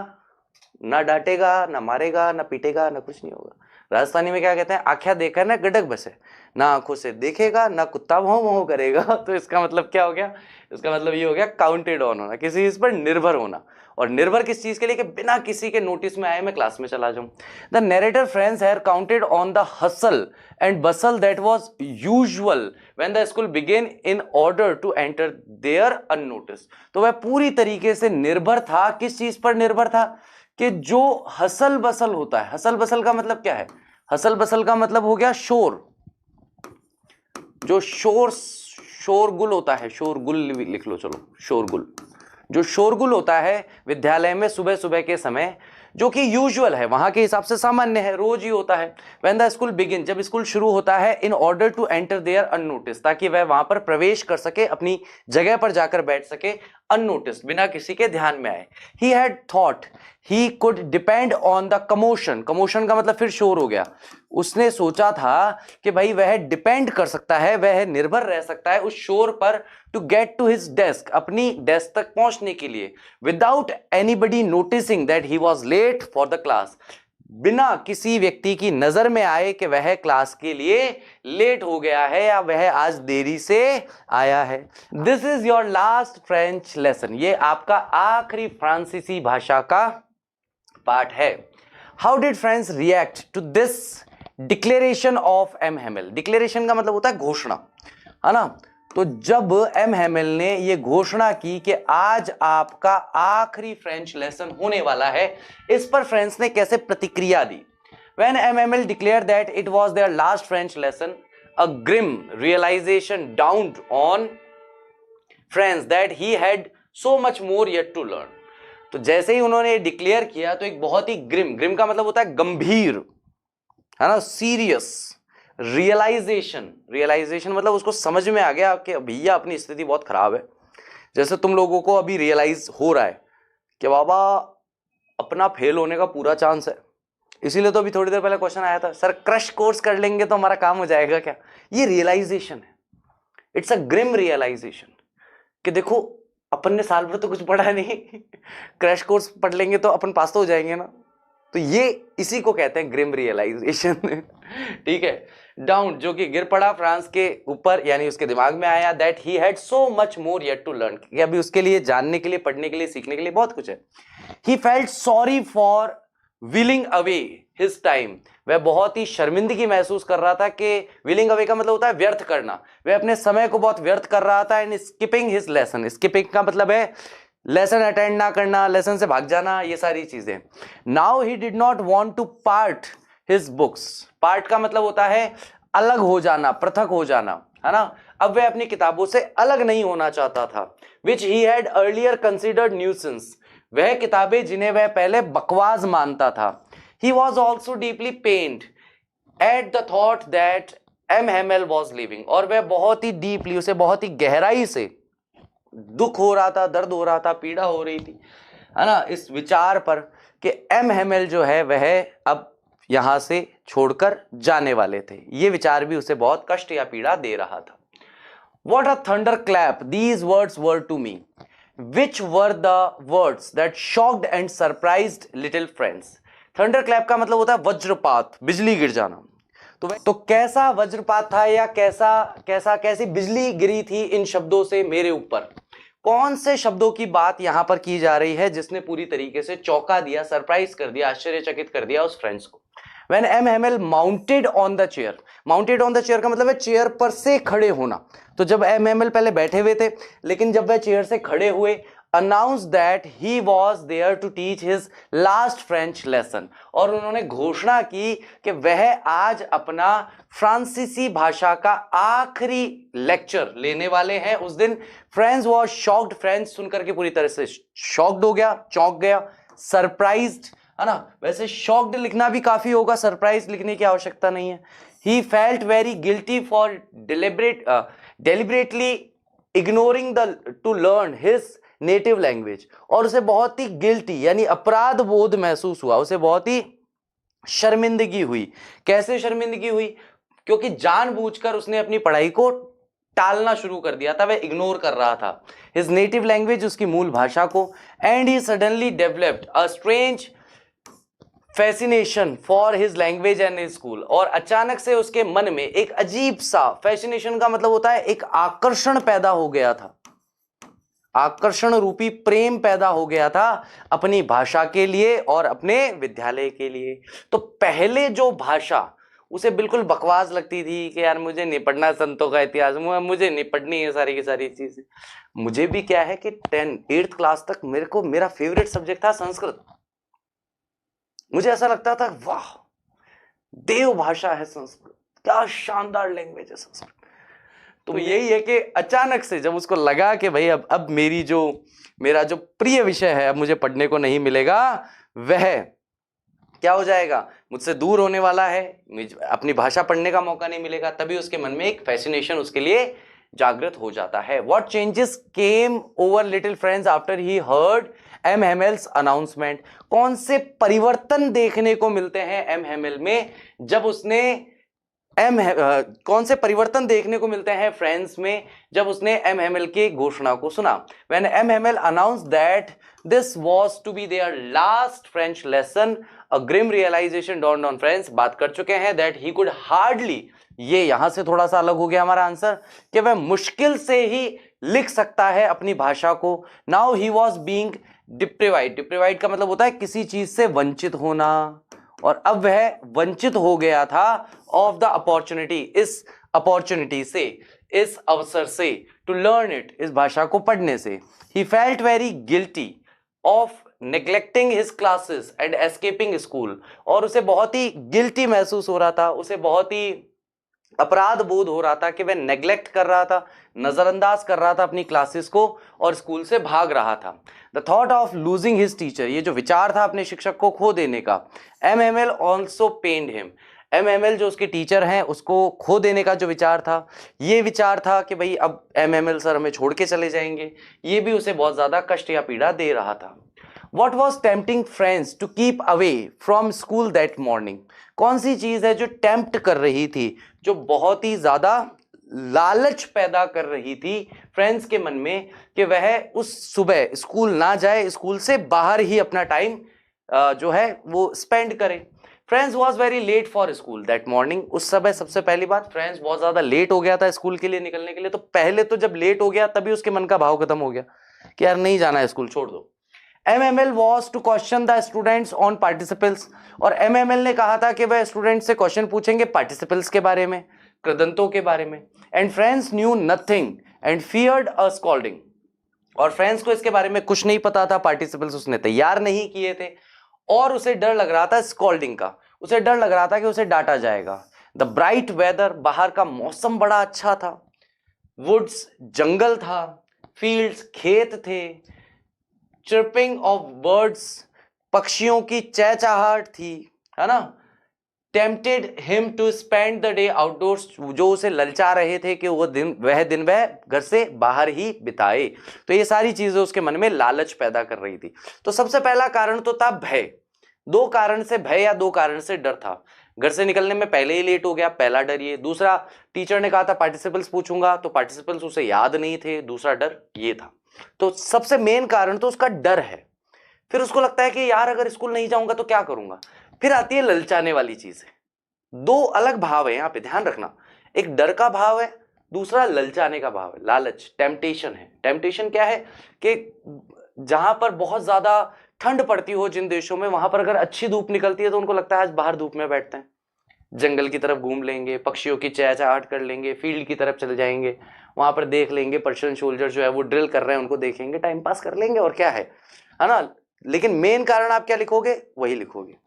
ना डांटेगा, ना मारेगा, ना पीटेगा, ना कुछ नहीं होगा। राजस्थानी में क्या कहते हैं? आंखें देखा ना गडक बसे, ना आंखों से देखेगा, ना कुत्ता भौं भौं करेगा। तो इसका मतलब क्या हो गया? इसका मतलब ये हो गया काउंटेड ऑन होना, किसी चीज पर निर्भर होना। और निर्भर किस चीज के लिए? कि बिना किसी के नोटिस में आए मैं क्लास में चला जाऊं। The narrator Franz had counted on the hustle and bustle that was usual when the school began in order to enter there unnoticed. तो वह पूरी तरीके से निर्भर था। किस चीज पर निर्भर था? कि जो हसल बसल होता है, हसल बसल का मतलब क्या है? हसल बसल का मतलब हो गया शोर। जो शोरगुल होता है, शोरगुल लिख लो, चलो शोरगुल। जो शोरगुल होता है विद्यालय में सुबह सुबह के समय, जो कि यूजुअल है, वहां के हिसाब से सामान्य है, रोज ही होता है। व्हेन द स्कूल बिगिन, जब स्कूल शुरू होता है, in order to enter there unnoticed, ताकि वह वहां पर प्रवेश कर सके, अपनी जगह पर जाकर बैठ सके अननोटिस, बिना किसी के ध्यान में आए। He had thought he could depend on the commotion. Commotion का मतलब फिर शोर हो गया। उसने सोचा था कि भाई वह डिपेंड कर सकता है, वह निर्भर रह सकता है उस शोर पर, to get to his desk, अपनी डेस्क तक पहुंचने के लिए, without anybody noticing that he was late for the class, बिना किसी व्यक्ति की नजर में आए कि वह क्लास के लिए लेट हो गया है या वह आज देरी से आया है। This is your last French lesson, ये आपका आखिरी फ्रांसीसी भाषा का पार्ट है। How did Franz react to this declaration of M Hamel? Declaration का मतलब होता है घोषणा, है ना। तो जब एम हेमेल ने ये घोषणा की कि आज आपका आखिरी फ्रेंच लेसन होने वाला है, इस पर फ्रेंड्स ने कैसे प्रतिक्रिया दी? When MML declared that it was their last French lesson, a grim realization dawned on Franz that he had so much more yet to learn. तो जैसे ही उन्होंने डिक्लेयर किया तो एक बहुत ही ग्रिम का मतलब होता है गंभीर, है ना, सीरियस, रियलाइजेशन मतलब उसको समझ में आ गया कि भैया अपनी स्थिति बहुत खराब है। जैसे तुम लोगों को अभी रियलाइज हो रहा है कि बाबा अपना फेल होने का पूरा चांस है, इसीलिए तो अभी थोड़ी देर पहले क्वेश्चन आया था, सर क्रश कोर्स कर लेंगे तो हमारा काम हो जाएगा क्या? ये रियलाइजेशन है, इट्स अ ग्रिम रियलाइजेशन कि देखो अपन ने साल भर तो कुछ पढ़ा नहीं, क्रैश कोर्स पढ़ लेंगे तो अपन पास तो हो जाएंगे ना। तो ये इसी को कहते हैं ग्रिम रियलाइजेशन। ठीक है। डाउन जो कि गिर पड़ा फ्रांस के ऊपर, यानी उसके दिमाग में आया that he had so much more yet to learn, कि अभी उसके लिए जानने के लिए, पढ़ने के लिए, सीखने के लिए बहुत कुछ है। He felt sorry for willing away his time, वह बहुत ही शर्मिंदगी महसूस कर रहा था कि विलिंग अवे का मतलब होता है व्यर्थ करना, वह अपने समय को बहुत व्यर्थ कर रहा था। And skipping his lesson, skipping का मतलब है लेसन अटेंड ना करना, लेसन से भाग जाना, ये सारी चीजें। Now he did not want to part his books, part का मतलब होता है अलग हो जाना, पृथक हो जाना, है ना। अब वह अपनी किताबों से अलग नहीं होना चाहता था। Which he had earlier considered nuisance, वह किताबें जिन्हें वह पहले बकवास मानता था। He was also deeply pained at the thought that M. Hamel was leaving, और वह बहुत ही डीपली, उसे बहुत ही गहराई से दुख हो रहा था, दर्द हो रहा था, पीड़ा हो रही थी, है ना, इस विचार पर कि एम हेमेल जो है वह अब यहां से छोड़कर जाने वाले थे। ये विचार भी उसे बहुत कष्ट या पीड़ा दे रहा था। What a thunderclap these words were to me. Which were the words that shocked and surprised little friends? थंडरक्लैप का मतलब होता है वज्रपात, बिजली गिर जाना। तो कैसा वज्रपात था या कैसी बिजली गिरी थी इन शब्दों से मेरे ऊपर? कौन से शब्दों की बात यहां पर की जा रही है जिसने पूरी तरीके से चौंका दिया, सरप्राइज कर दिया, आश्चर्यचकित कर दिया उस फ्रेंड्स को? When M. Hamel mounted on the chair, mounted on the chair का मतलब है चेयर पर से खड़े होना। तो जब M. Hamel पहले बैठे हुए थे, लेकिन जब वह चेयर से खड़े हुए, announced that he was there to teach his last French lesson, और उन्होंने घोषणा की कि वह आज अपना फ्रांसीसी भाषा का आखिरी लेक्चर लेने वाले हैं। उस दिन फ्रेंड्स वॉज शॉक्ड, फ्रेंड्स सुनकर के पूरी तरह से शॉक्ड हो गया, चौंक गया, सरप्राइज्ड, है ना। वैसे शॉक्ड लिखना भी काफी होगा, सरप्राइज लिखने की आवश्यकता नहीं है। He felt very guilty for deliberately ignoring the two learn his native language, और उसे बहुत ही गिल्टी यानी अपराध बोध महसूस हुआ, उसे बहुत ही शर्मिंदगी हुई। कैसे शर्मिंदगी हुई? क्योंकि जानबूझकर उसने अपनी पढ़ाई को टालना शुरू कर दिया था, वह इग्नोर कर रहा था हिज नेटिव लैंग्वेज, उसकी मूल भाषा को। And he suddenly developed a strange fascination for his language and his school, और अचानक से उसके मन में एक अजीब सा, फैसिनेशन का मतलब होता है एक आकर्षण पैदा हो गया था, आकर्षण रूपी प्रेम पैदा हो गया था अपनी भाषा के लिए और अपने विद्यालय के लिए। तो पहले जो भाषा उसे बिल्कुल बकवास लगती थी कि यार मुझे नहीं पढ़ना संतों का इतिहास, मुझे नहीं पढ़नी है सारी की सारी चीजें। मुझे भी क्या है कि 8th क्लास तक मेरा फेवरेट सब्जेक्ट था संस्कृत। मुझे ऐसा लगता था वाह देव भाषा है संस्कृत, क्या शानदार लैंग्वेज है संस्कृत। तो यही है कि अचानक से जब उसको लगा कि भाई अब मेरा जो प्रिय विषय है अब मुझे पढ़ने को नहीं मिलेगा, वह क्या हो जाएगा, मुझसे दूर होने वाला है, अपनी भाषा पढ़ने का मौका नहीं मिलेगा, तभी उसके मन में एक फैसिनेशन उसके लिए जागृत हो जाता है। What changes came over little friends after he heard M. Hamel's announcement? कौन से परिवर्तन देखने को मिलते हैं M. Hamel में जब उसने कौन से परिवर्तन देखने को मिलते हैं फ्रेंड्स में जब उसने M. Hamel की घोषणा को सुना? When M. Hamel announced that this was to be their last French lesson, a grim realization dawned on friends. बात कर चुके हैं that he could hardly, ये यहां से थोड़ा सा अलग हो गया हमारा आंसर, कि वह मुश्किल से ही लिख सकता है अपनी भाषा को। Now he was being deprived, deprived का मतलब होता है किसी चीज से वंचित होना, और अब वह वंचित हो गया था ऑफ द अपॉर्चुनिटी, इस अपॉर्चुनिटी से, इस अवसर से, टू लर्न इट, इस भाषा को पढ़ने से। He felt very guilty of neglecting his classes and escaping school, और उसे बहुत ही गिल्टी महसूस हो रहा था, उसे बहुत ही अपराध बोध हो रहा था कि वह नेग्लेक्ट कर रहा था, नजरअंदाज कर रहा था अपनी क्लासेस को और स्कूल से भाग रहा था। The thought of losing his teacher, ये जो विचार था अपने शिक्षक को खो देने का, MML ऑल्सो पेन्ड हिम, MML जो उसके टीचर हैं उसको खो देने का जो विचार था, ये विचार था कि भाई अब MML सर हमें छोड़ के चले जाएंगे, ये भी उसे बहुत ज्यादा कष्ट या पीड़ा दे रहा था। What was tempting friends to keep away from school that morning? कौन सी चीज है जो टेम्प्ट कर रही थी, जो बहुत ही ज्यादा लालच पैदा कर रही थी फ्रेंड्स के मन में कि वह उस सुबह स्कूल ना जाए, स्कूल से बाहर ही अपना टाइम जो है वो स्पेंड करे। Franz was very late for school that morning, उस समय सबसे पहली बात फ्रेंड्स बहुत ज्यादा लेट हो गया था स्कूल के लिए निकलने के लिए। तो पहले तो जब लेट हो गया तभी उसके मन का भाव खत्म हो गया कि यार नहीं जाना है स्कूल, छोड़ दो। MML was to question the students on participles, और MML ने कहा था कि वह स्टूडेंट से क्वेश्चन पूछेंगे पार्टिसिपल्स के बारे में, कृदंतों के बारे में। And friends knew nothing and feared a scolding, और फ्रेंड्स को इसके बारे में कुछ नहीं पता था, पार्टिसिपल्स उसने तैयार नहीं किए थे और उसे डर लग रहा था स्कॉल्डिंग का, उसे डर लग रहा था कि उसे डांटा जाएगा। द ब्राइट वेदर, बाहर का मौसम बड़ा अच्छा था, वुड्स जंगल था, फील्ड्स खेत थे, चिर्पिंग ऑफ बर्ड्स, पक्षियों की चहचहाहट थी, है ना। Tempted him to spend the day outdoors, जो उसे ललचा रहे थे कि वह दिन वह घर से बाहर ही बिताए। तो ये सारी चीजें उसके मन में लालच पैदा कर रही थी। तो सबसे पहला कारण तो था भय, दो कारण से भय या दो कारण से डर था। घर से निकलने में पहले ही लेट हो गया, पहला डर ये। दूसरा, टीचर ने कहा था पार्टिसिपल्स पूछूंगा, तो पार्टिसिपल्स उसे याद नहीं थे, दूसरा डर ये था। तो सबसे मेन कारण तो उसका डर है। फिर उसको लगता है कि यार अगर स्कूल नहीं जाऊंगा तो क्या करूंगा। फिर आती है ललचाने वाली चीज है। दो अलग भाव है यहाँ पे, ध्यान रखना, एक डर का भाव है, दूसरा ललचाने का भाव है, लालच, टेम्पटेशन है। टेम्पटेशन क्या है कि जहां पर बहुत ज्यादा ठंड पड़ती हो जिन देशों में, वहां पर अगर अच्छी धूप निकलती है तो उनको लगता है आज बाहर धूप में बैठते हैं, जंगल की तरफ घूम लेंगे, पक्षियों की चहचहाहट कर लेंगे, फील्ड की तरफ चले जाएंगे, वहां पर देख लेंगे पर्शियन सोल्जर जो है वो ड्रिल कर रहे हैं, उनको देखेंगे, टाइम पास कर लेंगे और क्या है ना। लेकिन मेन कारण आप क्या लिखोगे, वही लिखोगे।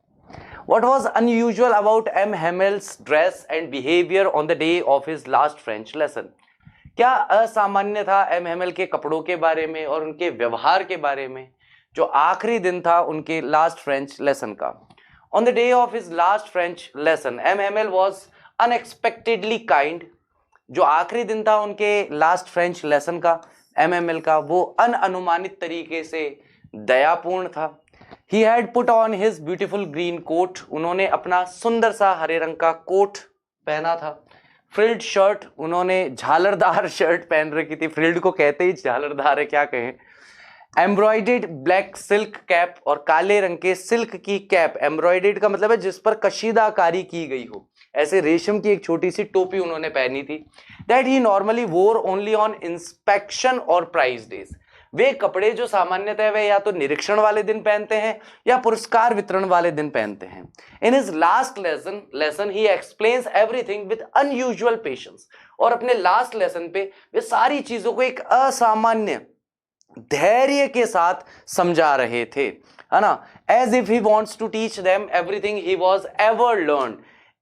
What was unusual about MML's dress and behavior on the day of his last French lesson? क्या असामान्य था MML के कपड़ों के बारे में और उनके व्यवहार के बारे में जो आखिरी दिन था उनके लास्ट फ्रेंच लेसन का। On the day of his last French lesson, MML was unexpectedly kind. जो आखिरी दिन था उनके लास्ट फ्रेंच लेसन का, MML का, वो अनअनुमानित तरीके से दयापूर्ण था। He had put on his beautiful green coat. उन्होंने अपना सुंदर सा हरे रंग का कोट पहना था। फ्रिल्ड शर्ट, उन्होंने झालरदार शर्ट पहन रखी थी। फ्रिल्ड को कहते ही झालरदार है, क्या कहें। एम्ब्रॉयडेड ब्लैक सिल्क कैप, और काले रंग के सिल्क की कैप। एम्ब्रॉयडेड का मतलब है जिस पर कशीदाकारी की गई हो, ऐसे रेशम की एक छोटी सी टोपी उन्होंने पहनी थी। दैट ही नॉर्मली वोर ओनली ऑन इंस्पेक्शन और प्राइज डेज। वे कपड़े जो सामान्यतः वे या तो निरीक्षण वाले दिन पहनते हैं या पुरस्कार वितरण वाले दिन पहनते हैं। In his last lesson he explains everything with unusual patience, और अपने लास्ट लेसन पे वे सारी चीजों को एक असामान्य धैर्य के साथ समझा रहे थे, है ना। As if he wants to teach them everything he was ever learn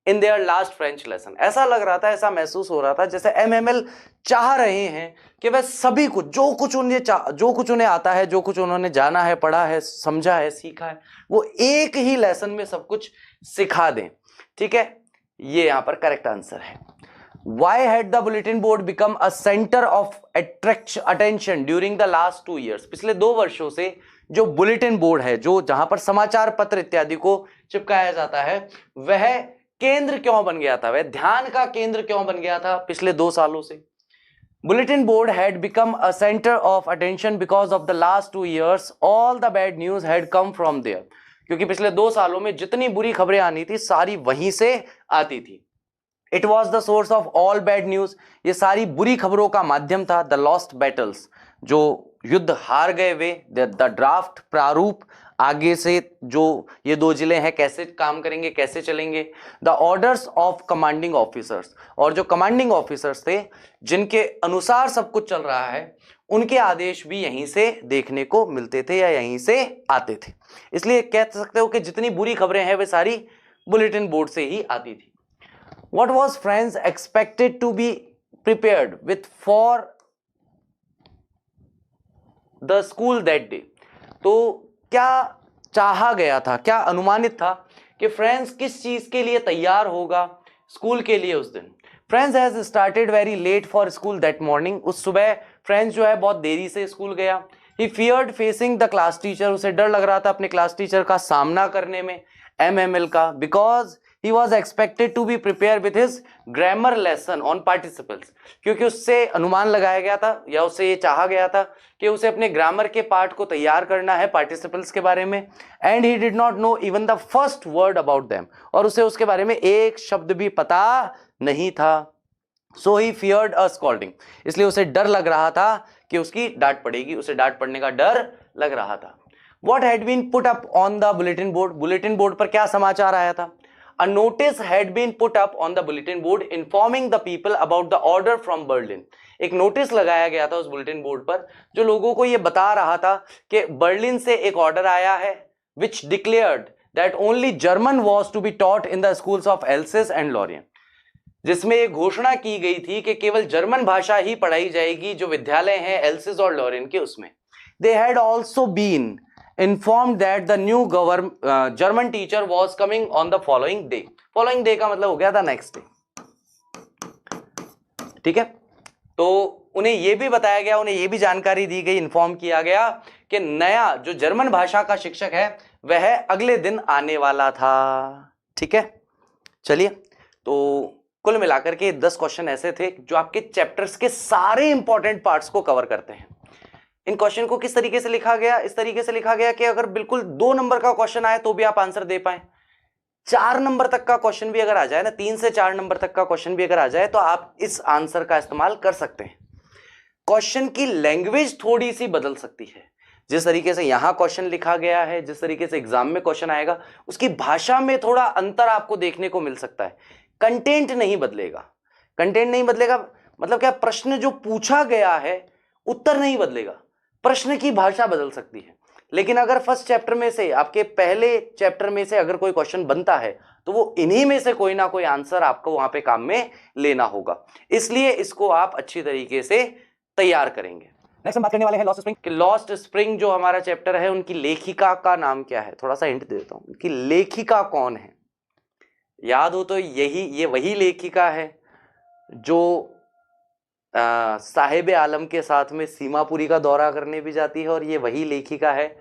in their last French lesson. ऐसा लग रहा था, ऐसा महसूस हो रहा था जैसे MML चाह रहे हैं कि वह सभी कुछ जो कुछ उन्हें आता है, जो कुछ उन्होंने जाना है, पढ़ा है, समझा है, सीखा है, वो एक ही लेसन में सब कुछ सिखा दें। ठीक है, ये यहां पर करेक्ट आंसर है। Why had the bulletin board become a center of attention during the last 2 years? पिछले 2 वर्षों से जो बुलेटिन बोर्ड है, जो जहां पर समाचार पत्र इत्यादि को चिपकाया जाता है, वह केंद्र क्यों बन गया था, वह ध्यान का केंद्र क्यों बन गया था पिछले 2 सालों से। Bulletin board had become a center of attention because of the last 2 years all the bad news had come from there. क्योंकि पिछले 2 सालों में जितनी बुरी खबरें आनी थी सारी वहीं से आती थी। It was the source of all bad news. ये सारी बुरी खबरों का माध्यम था। The lost battles, जो युद्ध हार गए वे, the draft प्रारूप आगे से जो ये 2 जिले हैं कैसे काम करेंगे, कैसे चलेंगे। The orders of commanding officers, और जो कमांडिंग ऑफिसर्स थे जिनके अनुसार सब कुछ चल रहा है, उनके आदेश भी यहीं से देखने को मिलते थे या यहीं से आते थे। इसलिए कह सकते हो कि जितनी बुरी खबरें हैं वे सारी बुलेटिन बोर्ड से ही आती थी। What was friends expected to be prepared with for the school that day? तो क्या चाहा गया था, क्या अनुमानित था कि फ्रेंड्स किस चीज के लिए तैयार होगा स्कूल के लिए उस दिन। Franz has started very late for school that morning, उस सुबह फ्रेंड्स जो है बहुत देरी से स्कूल गया। He feared facing the class teacher, उसे डर लग रहा था अपने क्लास टीचर का सामना करने में, MML का, because he was expected to be prepared with his grammar lesson on participles, क्योंकि उससे अनुमान लगाया गया था या उससे ये चाहा गया था कि उसे अपने ग्रामर के पार्ट को तैयार करना है पार्टिसिपल्स के बारे में। And he did not know even the first word about them, और उसे उसके बारे में एक शब्द भी पता नहीं था। सो ही फियर्ड अ स्कॉल्डिंग, इसलिए उसे डर लग रहा था कि उसकी डांट पड़ेगी, उसे डांट पड़ने का डर लग रहा था। What had been put up on the bulletin board? Bulletin board पर क्या समाचार आया था? A notice had been put up on the bulletin board informing the people about the order from Berlin. एक नोटिस लगाया गया था उस बुलेटिन बोर्ड पर जो लोगों को यह बता रहा था कि बर्लिन से एक ऑर्डर आया है which declared that only German was to be taught in the schools of Alsace and Lorraine, जिसमें एक घोषणा की गई थी कि केवल जर्मन भाषा ही पढ़ाई जाएगी जो विद्यालय हैं एल्सिस और लॉरेन के उसमें। They had also been informed that the new German teacher was coming on the following day. Following day का मतलब हो गया था नेक्स्ट डे, ठीक है। तो उन्हें यह भी बताया गया, उन्हें यह भी जानकारी दी गई, इन्फॉर्म किया गया कि नया जो जर्मन भाषा का शिक्षक है वह अगले दिन आने वाला था, ठीक है। चलिए, तो कुल मिलाकर के 10 क्वेश्चन ऐसे थे जो आपके चैप्टर्स के सारे इंपॉर्टेंट पार्ट्स को कवर करते हैं। इन क्वेश्चन को किस तरीके से लिखा गया? इस तरीके से लिखा गया कि अगर बिल्कुल 2 नंबर का क्वेश्चन आए तो भी आप आंसर दे पाए, 4 नंबर तक का क्वेश्चन भी अगर आ जाए ना, 3 से 4 नंबर तक का क्वेश्चन भी अगर आ जाए तो आप इस आंसर का इस्तेमाल कर सकते हैं। क्वेश्चन की लैंग्वेज थोड़ी सी बदल सकती है, जिस तरीके से यहां क्वेश्चन लिखा गया है, जिस तरीके से एग्जाम में क्वेश्चन आएगा, उसकी भाषा में थोड़ा अंतर आपको देखने को मिल सकता है। कंटेंट नहीं बदलेगा, कंटेंट नहीं बदलेगा मतलब क्या, प्रश्न जो पूछा गया है उत्तर नहीं बदलेगा, प्रश्न की भाषा बदल सकती है। लेकिन अगर फर्स्ट चैप्टर में से, आपके पहले चैप्टर में से अगर कोई क्वेश्चन बनता है तो वो इन्हीं में से कोई ना कोई आंसर आपको वहां पे काम में लेना होगा, इसलिए इसको आप अच्छी तरीके से तैयार करेंगे। नेक्स्ट हम बात करने वाले हैं लॉस्ट स्प्रिंग। कि लॉस्ट स्प्रिंग जो हमारा चैप्टर है, उनकी लेखिका का नाम क्या है? थोड़ा सा हिंट देता हूं, उनकी लेखिका कौन है? याद हो तो ये वही लेखिका है जो साहिब आलम के साथ में सीमापुरी का दौरा करने भी जाती है, और ये वही लेखिका है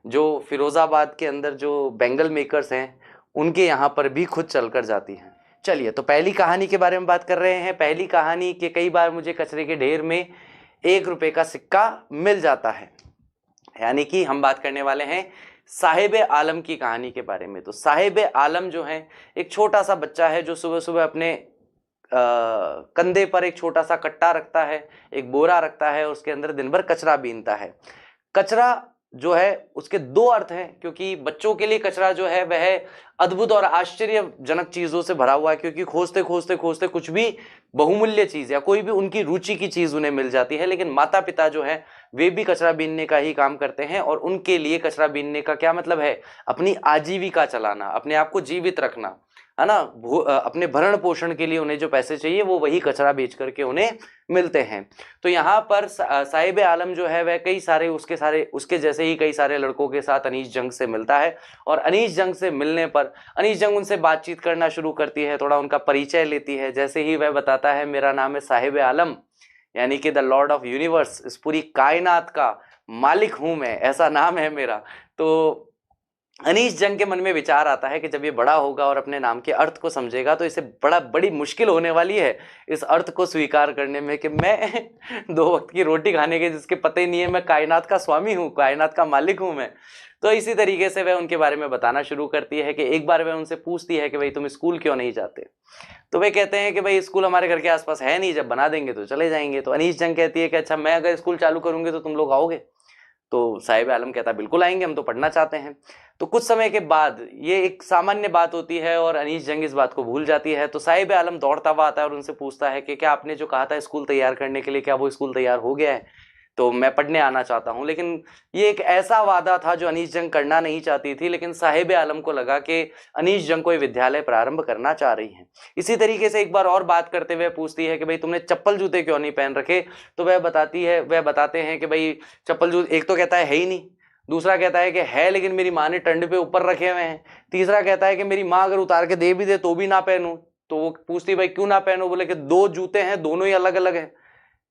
जो फिरोजाबाद के अंदर जो बैंगल मेकर्स हैं उनके यहाँ पर भी खुद चलकर जाती हैं। चलिए, तो पहली कहानी के बारे में बात कर रहे हैं। पहली कहानी के कई बार मुझे कचरे के ढेर में 1 रुपए का सिक्का मिल जाता है, यानी कि हम बात करने वाले हैं साहिब आलम की कहानी के बारे में। तो साहिब आलम जो है एक छोटा सा बच्चा है जो सुबह सुबह अपने कंधे पर एक छोटा सा कट्टा रखता है, एक बोरा रखता है, उसके अंदर दिन भर कचरा बीनता है। कचरा जो है उसके 2 अर्थ हैं, क्योंकि बच्चों के लिए कचरा जो है वह अद्भुत और आश्चर्यजनक चीजों से भरा हुआ है, क्योंकि खोजते खोजते खोजते कुछ भी बहुमूल्य चीज या कोई भी उनकी रुचि की चीज उन्हें मिल जाती है। लेकिन माता पिता जो है वे भी कचरा बीनने का ही काम करते हैं, और उनके लिए कचरा बीनने का क्या मतलब है? अपनी आजीविका चलाना, अपने आप को जीवित रखना, है ना। अपने भरण पोषण के लिए उन्हें जो पैसे चाहिए वो वही कचरा बेच करके उन्हें मिलते हैं। तो यहाँ पर साहिब आलम जो है वह उसके जैसे ही कई सारे लड़कों के साथ अनीस जंग से मिलता है, और अनीस जंग से मिलने पर अनीस जंग उनसे बातचीत करना शुरू करती है, थोड़ा उनका परिचय लेती है। जैसे ही वह बताता है मेरा नाम है साहिब आलम, यानी कि द लॉर्ड ऑफ यूनिवर्स, इस पूरी कायनात का मालिक हूं मैं, ऐसा नाम है मेरा। तो अनीस जंग के मन में विचार आता है कि जब ये बड़ा होगा और अपने नाम के अर्थ को समझेगा तो इसे बड़ी मुश्किल होने वाली है इस अर्थ को स्वीकार करने में कि मैं 2 वक्त की रोटी खाने के जिसके पता ही नहीं है, मैं कायनात का स्वामी हूँ, कायनात का मालिक हूँ मैं। तो इसी तरीके से वह उनके बारे में बताना शुरू करती है कि एक बार वह उनसे पूछती है कि भाई तुम स्कूल क्यों नहीं जाते? तो वे कहते हैं कि भाई स्कूल हमारे घर के आसपास है नहीं, जब बना देंगे तो चले जाएंगे। तो अनीस जंग कहती है कि अच्छा, मैं अगर स्कूल चालू करूंगी तो तुम लोग आओगे? तो साहिब आलम कहता बिल्कुल आएंगे, हम तो पढ़ना चाहते हैं। तो कुछ समय के बाद ये एक सामान्य बात होती है और अनीश जंग इस बात को भूल जाती है। तो साहिब आलम दौड़ता हुआ आता है और उनसे पूछता है कि क्या आपने जो कहा था स्कूल तैयार करने के लिए, क्या वो स्कूल तैयार हो गया है? तो मैं पढ़ने आना चाहता हूँ। लेकिन ये एक ऐसा वादा था जो अनीश जंग करना नहीं चाहती थी, लेकिन साहिब आलम को लगा कि अनीश जंग को ये विद्यालय प्रारंभ करना चाह रही हैं। इसी तरीके से एक बार और बात करते हुए पूछती है कि भाई तुमने चप्पल जूते क्यों नहीं पहन रखे? तो वह बताते हैं कि भाई चप्पल जूते, एक तो कहता है ही नहीं, दूसरा कहता है कि है लेकिन मेरी माँ ने टंड पे ऊपर रखे हुए हैं, तीसरा कहता है कि मेरी माँ अगर उतार के दे भी दे तो भी ना पहनूं। तो वो पूछती भाई क्यों ना पहनो? बोले कि 2 जूते हैं, दोनों ही अलग अलग है।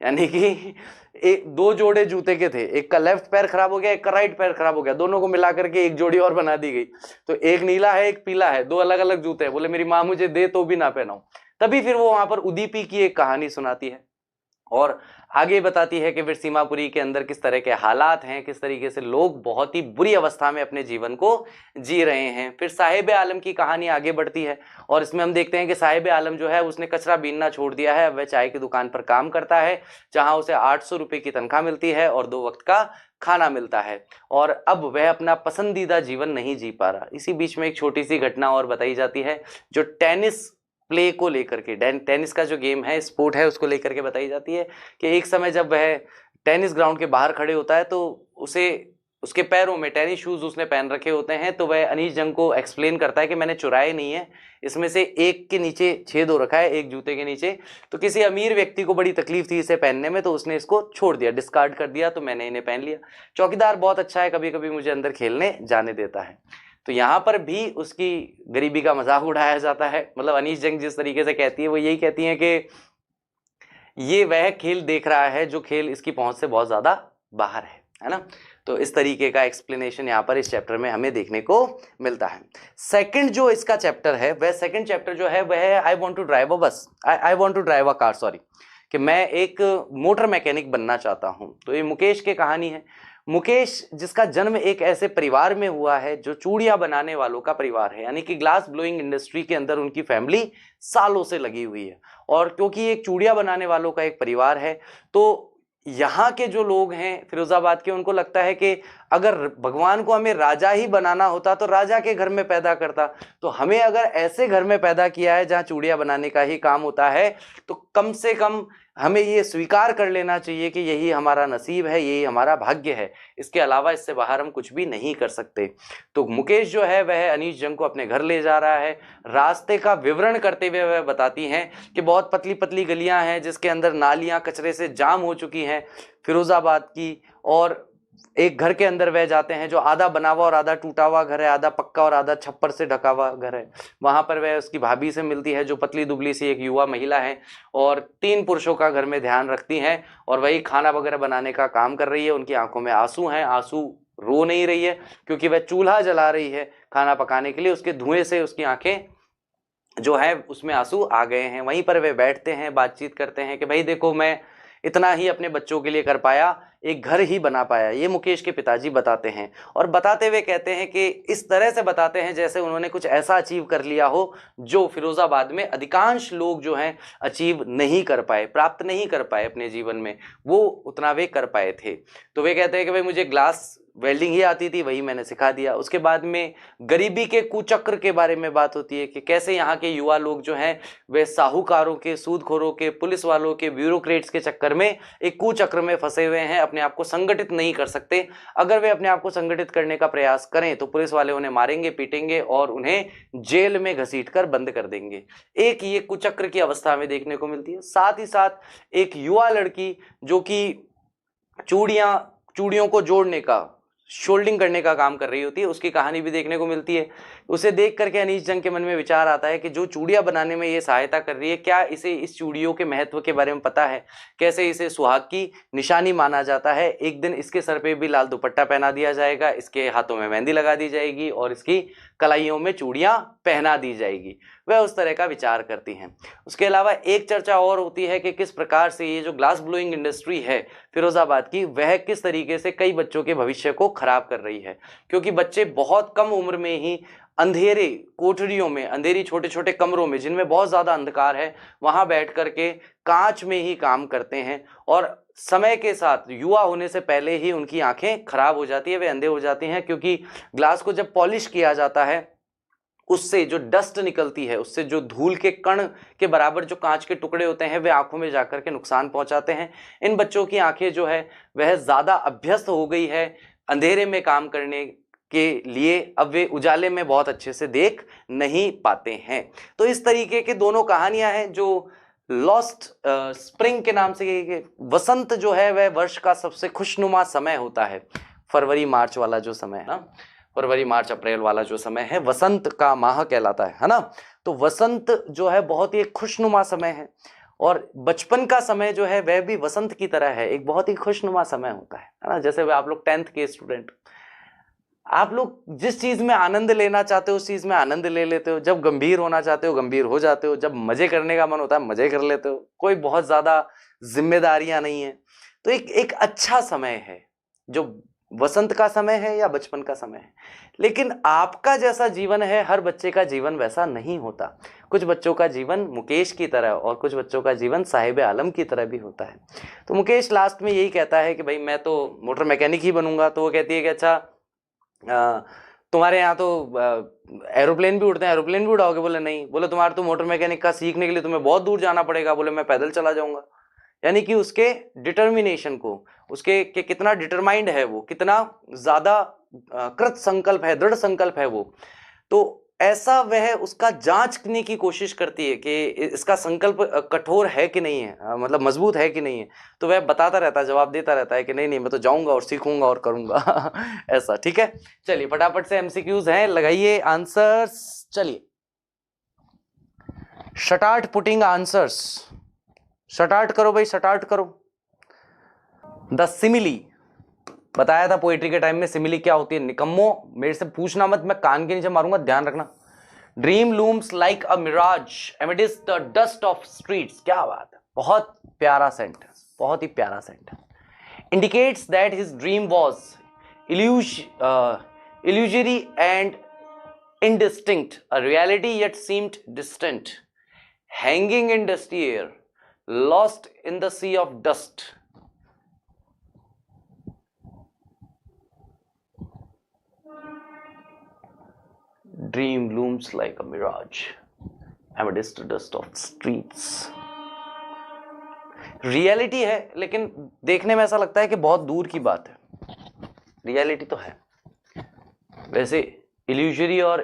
यानी कि एक 2 जोड़े जूते के थे, एक का लेफ्ट पैर खराब हो गया, एक का राइट पैर खराब हो गया, दोनों को मिला करके एक जोड़ी और बना दी गई। तो एक नीला है एक पीला है, 2 अलग अलग जूते हैं। बोले मेरी माँ मुझे दे तो भी ना पहनाऊं। तभी फिर वो वहां पर उदीपी की एक कहानी सुनाती है और आगे बताती है कि फिर सीमापुरी के अंदर किस तरह के हालात हैं, किस तरीके से लोग बहुत ही बुरी अवस्था में अपने जीवन को जी रहे हैं। फिर साहिब आलम की कहानी आगे बढ़ती है और इसमें हम देखते हैं कि साहिब आलम जो है उसने कचरा बीनना छोड़ दिया है। वह चाय की दुकान पर काम करता है जहां उसे 800 रुपये की तनख्वाह मिलती है और 2 वक्त का खाना मिलता है और अब वह अपना पसंदीदा जीवन नहीं जी पा रहा। इसी बीच में एक छोटी सी घटना और बताई जाती है जो टेनिस प्ले को लेकर के, टेनिस का जो गेम है, स्पोर्ट है, उसको लेकर के बताई जाती है कि एक समय जब वह टेनिस ग्राउंड के बाहर खड़े होता है तो उसे उसके पैरों में टेनिस शूज उसने पहन रखे होते हैं। तो वह अनीश जंग को एक्सप्लेन करता है कि मैंने चुराए नहीं है, इसमें से एक के नीचे छेद हो रखा है, एक जूते के नीचे। तो किसी अमीर व्यक्ति को बड़ी तकलीफ थी इसे पहनने में, तो उसने इसको छोड़ दिया, डिस्कार्ड कर दिया, तो मैंने इन्हें पहन लिया। चौकीदार बहुत अच्छा है, कभी कभी मुझे अंदर खेलने जाने देता है। तो यहाँ पर भी उसकी गरीबी का मजाक उड़ाया जाता है। मतलब अनीश जंग जिस तरीके से कहती है वो यही कहती है कि ये वह खेल देख रहा है जो खेल इसकी पहुंच से बहुत ज्यादा बाहर है ना। तो इस तरीके का एक्सप्लेनेशन यहाँ पर इस चैप्टर में हमें देखने को मिलता है। सेकंड जो इसका चैप्टर है, वह सेकंड चैप्टर जो है वह है I want to drive a bus, I want to drive a car, sorry, कि मैं एक मोटर मैकेनिक बनना चाहता हूँ। तो ये मुकेश की कहानी है। मुकेश जिसका जन्म एक ऐसे परिवार में हुआ है जो चूड़ियां बनाने वालों का परिवार है, यानी कि ग्लास ब्लोइंग इंडस्ट्री के अंदर उनकी फैमिली सालों से लगी हुई है। और क्योंकि एक चूड़ियां बनाने वालों का एक परिवार है तो यहाँ के जो लोग हैं फिरोजाबाद के, उनको लगता है कि अगर भगवान को हमें राजा ही बनाना होता तो राजा के घर में पैदा करता, तो हमें अगर ऐसे घर में पैदा किया है जहाँ चूड़ियां बनाने का ही काम होता है तो कम से कम हमें ये स्वीकार कर लेना चाहिए कि यही हमारा नसीब है, यही हमारा भाग्य है, इसके अलावा इससे बाहर हम कुछ भी नहीं कर सकते। तो मुकेश जो है वह अनीश जंग को अपने घर ले जा रहा है। रास्ते का विवरण करते हुए वह बताती हैं कि बहुत पतली पतली गलियां हैं जिसके अंदर नालियां कचरे से जाम हो चुकी हैं फिरोजाबाद की, और एक घर के अंदर वह जाते हैं जो आधा बना हुआ और आधा टूटा हुआ घर है, आधा पक्का और आधा छप्पर से ढका हुआ घर है। वहां पर वह उसकी भाभी से मिलती है जो पतली दुबली सी एक युवा महिला है और 3 पुरुषों का घर में ध्यान रखती हैं और वही खाना वगैरह बनाने का काम कर रही है। उनकी आंखों में आंसू हैं, आंसू रो नहीं रही है क्योंकि वह चूल्हा जला रही है खाना पकाने के लिए, उसके धुएं से उसकी आंखें जो है उसमें आंसू आ गए हैं। वहीं पर वे बैठते हैं, बातचीत करते हैं कि भाई देखो मैं इतना ही अपने बच्चों के लिए कर पाया, एक घर ही बना पाया, ये मुकेश के पिताजी बताते हैं। और बताते हुए कहते हैं कि इस तरह से बताते हैं जैसे उन्होंने कुछ ऐसा अचीव कर लिया हो जो फिरोजाबाद में अधिकांश लोग जो हैं अचीव नहीं कर पाए, प्राप्त नहीं कर पाए अपने जीवन में, वो उतना वे कर पाए थे। तो वे कहते हैं कि भाई मुझे ग्लास वेल्डिंग ही आती थी, वही मैंने सिखा दिया। उसके बाद में गरीबी के कुचक्र के बारे में बात होती है कि कैसे यहाँ के युवा लोग जो हैं वे साहूकारों के, सूदखोरों के, पुलिस वालों के, ब्यूरोक्रेट्स के चक्कर में एक कुचक्र में फंसे हुए हैं, अपने आप को संगठित नहीं कर सकते। अगर वे अपने आप को संगठित करने का प्रयास करें तो पुलिस वाले उन्हें मारेंगे, पीटेंगे और उन्हें जेल में घसीट कर बंद कर देंगे। एक ये कुचक्र की अवस्था में देखने को मिलती है। साथ ही साथ एक युवा लड़की जो कि चूड़ियों को जोड़ने का, शोल्डिंग करने का काम कर रही होती है, उसकी कहानी भी देखने को मिलती है। उसे देख करके अनीश जंग के मन में विचार आता है कि जो चूड़ियां बनाने में ये सहायता कर रही है, क्या इसे इस चूड़ियों के महत्व के बारे में पता है, कैसे इसे सुहाग की निशानी माना जाता है। एक दिन इसके सर पे भी लाल दुपट्टा पहना दिया जाएगा, इसके हाथों में मेहंदी लगा दी जाएगी और इसकी कलाइयों में चूड़ियां पहना दी जाएगी। वह उस तरह का विचार करती हैं। उसके अलावा एक चर्चा और होती है कि किस प्रकार से ये जो ग्लास ब्लोइंग इंडस्ट्री है फिरोजाबाद की, वह किस तरीके से कई बच्चों के भविष्य को खराब कर रही है, क्योंकि बच्चे बहुत कम उम्र में ही अंधेरे कोठरियों में, अंधेरी छोटे छोटे कमरों में जिनमें बहुत ज्यादा अंधकार है, वहां बैठ करके कांच में ही काम करते हैं, और समय के साथ युवा होने से पहले ही उनकी आंखें खराब हो जाती है, वे अंधे हो जाते हैं, क्योंकि ग्लास को जब पॉलिश किया जाता है उससे जो डस्ट निकलती है, उससे जो धूल के कण के बराबर जो कांच के टुकड़े होते हैं वे आंखों में जाकर के नुकसान पहुंचाते हैं। इन बच्चों की आंखें जो है वह ज्यादा अभ्यस्त हो गई है अंधेरे में काम करने के लिए, अब वे उजाले में बहुत अच्छे से देख नहीं पाते हैं। तो इस तरीके के दोनों कहानियां हैं जो लॉस्ट स्प्रिंग के नाम से, वसंत जो है वह वर्ष का सबसे खुशनुमा समय होता है। फरवरी मार्च वाला जो समय है ना, फरवरी मार्च अप्रैल वाला जो समय है वसंत का माह कहलाता है ना। तो वसंत जो है बहुत ही एक खुशनुमा समय है, और बचपन का समय जो है वह भी वसंत की तरह है, एक बहुत ही खुशनुमा समय होता है ना। जैसे आप लोग 10th के स्टूडेंट, आप लोग जिस चीज में आनंद लेना चाहते हो उस चीज में आनंद ले लेते हो, जब गंभीर होना चाहते हो गंभीर हो जाते हो, जब मजे करने का मन होता है मजे कर लेते हो, कोई बहुत ज्यादा जिम्मेदारियां नहीं है। तो एक अच्छा समय है जो वसंत का समय है या बचपन का समय है। लेकिन आपका जैसा जीवन है, हर बच्चे का जीवन वैसा नहीं होता। कुछ बच्चों का जीवन मुकेश की तरह और कुछ बच्चों का जीवन साहिब आलम की तरह भी होता है। तो मुकेश लास्ट में यही कहता है कि भाई मैं तो मोटर मैकेनिक ही बनूंगा। तो वो कहती है कि अच्छा तुम्हारे यहाँ तो एरोप्लेन भी उड़ते हैं, एरोप्लेन भी उड़ाओगे? बोले नहीं। बोले तुम्हारे तो मोटर मैकेनिक का सीखने के लिए तुम्हें बहुत दूर जाना पड़ेगा। बोले मैं पैदल चला जाऊंगा। यानी कि उसके डिटर्मिनेशन को, उसके कि कितना डिटरमाइंड है वो, कितना ज्यादा कृत संकल्प है, दृढ़ संकल्प है वो। तो ऐसा वह उसका जांचने की कोशिश करती है कि इसका संकल्प कठोर है कि नहीं है, मतलब मजबूत है कि नहीं है। तो वह बताता रहता है, जवाब देता रहता है कि नहीं नहीं मैं तो जाऊंगा और सीखूंगा और करूंगा। ऐसा ठीक है। चलिए फटाफट से एमसीक्यूज हैं, लगाइए आंसर्स। चलिए स्टार्ट पुटिंग आंसर्स, स्टार्ट करो भाई, स्टार्ट करो। द सिमिली, बताया था पोएट्री के टाइम में सिमिली क्या होती है। निकम्मो मेरे से पूछना मत, मैं कान के नीचे मारूंगा, ध्यान रखना। Dream looms like a mirage amidst the dust of streets, क्या बात है, बहुत प्यारा सेंटेंस, बहुत ही प्यारा sentence. Indicates that his dream was illusory and indistinct, a reality yet seemed distant, hanging in dusty air, lost in the sea of dust. Dream looms like a mirage amidst the dust of streets. Reality है लेकिन देखने में ऐसा लगता है कि बहुत दूर की बात है। रियलिटी तो है, वैसे इल्यूजरी और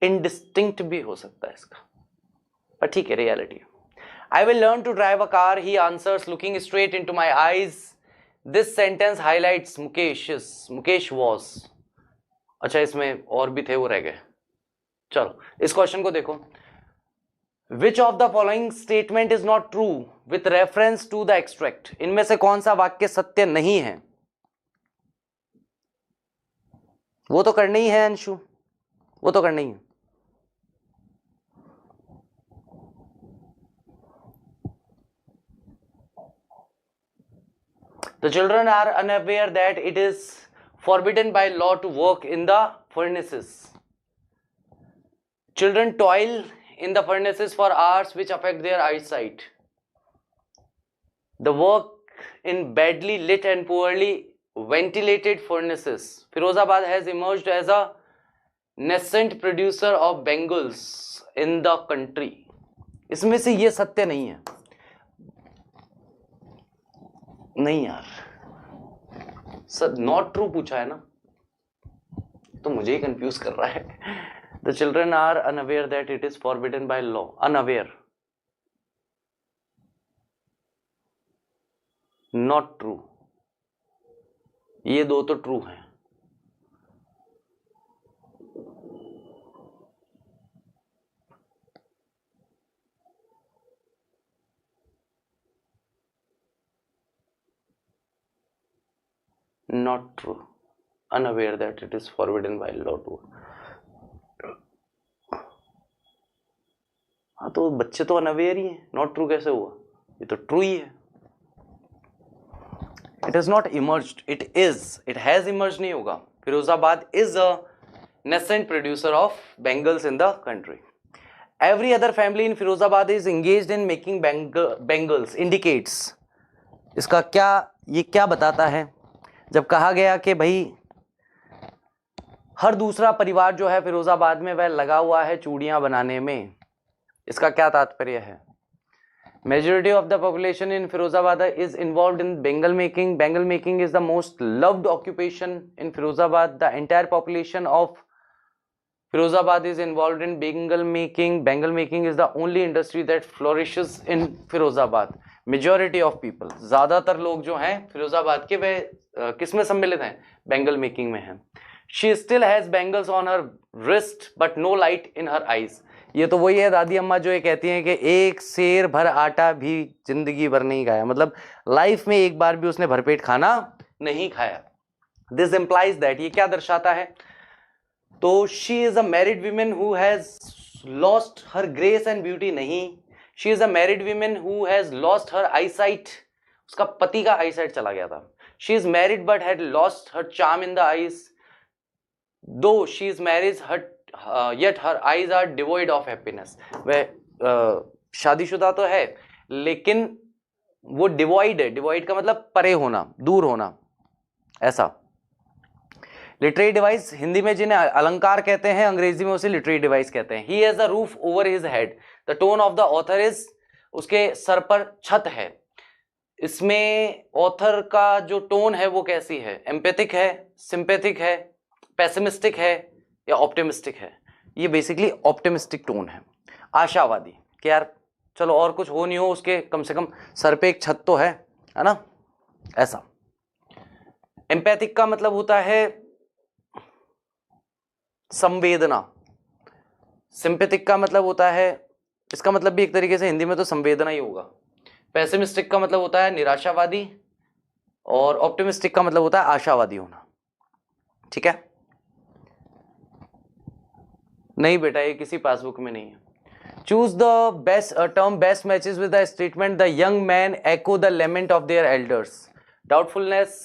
इनडिस्टिंक्ट भी हो सकता है इसका, पर ठीक है reality. I will learn to drive a car, he answers looking straight into my eyes. This sentence highlights Mukesh was. अच्छा इसमें और भी थे, वो रह गए। चलो इस क्वेश्चन को देखो। Which of the following statement is not true with reference to the extract? इनमें से कौन सा वाक्य सत्य नहीं है? वो तो करना ही है अंशु, वो तो करना ही है। The children are unaware that it is forbidden by law to work in the furnaces. Children toil in the furnaces for hours which affect their eyesight. The work in badly lit and poorly ventilated furnaces. Firozabad has emerged as a nascent producer of bangles in the country. इसमें से ये सत्य नहीं है। नहीं यार, sir not true पूछा है ना, तो मुझे ही कंफ्यूज कर रहा है। The children are unaware that it is forbidden by law. Unaware. Not true. ये दो तो ट्रू हैं। Not true. Unaware that it is forbidden by law to. हाँ तो बच्चे तो अनअवेयर ही हैं, नॉट ट्रू कैसे हुआ? ये तो ट्रू ही है। It is not emerged, it is, it has emerge नहीं होगा। Firozabad is a nascent producer of bangles in the country. Every other family in Firozabad is engaged in making bangles indicates, इसका क्या, ये क्या बताता है? जब कहा गया कि भाई हर दूसरा परिवार जो है फिरोजाबाद में वह लगा हुआ है चूड़ियां बनाने में, इसका क्या तात्पर्य है? Majority of the population in Firozabad is involved in bangle making. Bangle making is the most loved occupation in Firozabad. The entire population of Firozabad is involved in bangle making. Bangle making is the only industry that flourishes in Firozabad. Majority of people, ज़्यादातर लोग जो हैं फिरोजाबाद के वे किस में सम्मिलित हैं? Bangle making में हैं. She still has bangles on her wrist but no light in her eyes. ये तो वही है दादी अम्मा जो ये कहती हैं कि एक शेर भर आटा भी जिंदगी भर नहीं खाया, मतलब लाइफ में एक बार भी उसने भरपेट खाना नहीं खाया. दिस इम्प्लाइज दैट, ये क्या दर्शाता है? तो she is a married women who has lost her grace and beauty. नहीं, she is a married women who has lost her eyesight. उसका पति का आईसाइट चला गया था. She is married but had lost her charm in the eyes. Though she is married her yet her eyes are devoid of happiness. वह शादीशुदा तो है लेकिन वो डिवॉइड है. डिवॉइड का मतलब परे होना, दूर होना, ऐसा. लिटरेरी डिवाइस, हिंदी में जिन्हें अलंकार कहते हैं अंग्रेजी में उसे लिटरेरी डिवाइस कहते हैं. He has a roof over his head. The tone of the author is, उसके सर पर छत है. इसमें ऑथर का जो टोन है वो कैसी है? एम्पैथिक है, सिंपैथिक है, पेसिमिस्टिक है या ऑप्टिमिस्टिक है? ये बेसिकली ऑप्टिमिस्टिक टोन है, आशावादी कि यार चलो और कुछ हो नहीं हो, उसके कम से कम सर पे एक छत तो है ना, ऐसा. एम्पैथिक का मतलब होता है संवेदना. सिंपैथिक का मतलब होता है, इसका मतलब भी एक तरीके से हिंदी में तो संवेदना ही होगा. पेसिमिस्टिक का मतलब होता है निराशावादी और ऑप्टिमिस्टिक का मतलब होता है आशावादी होना. ठीक है? नहीं बेटा, ये किसी पासबुक में नहीं है. Choose the best term best matches with the statement the young man echo the lament of their elders. Doubtfulness,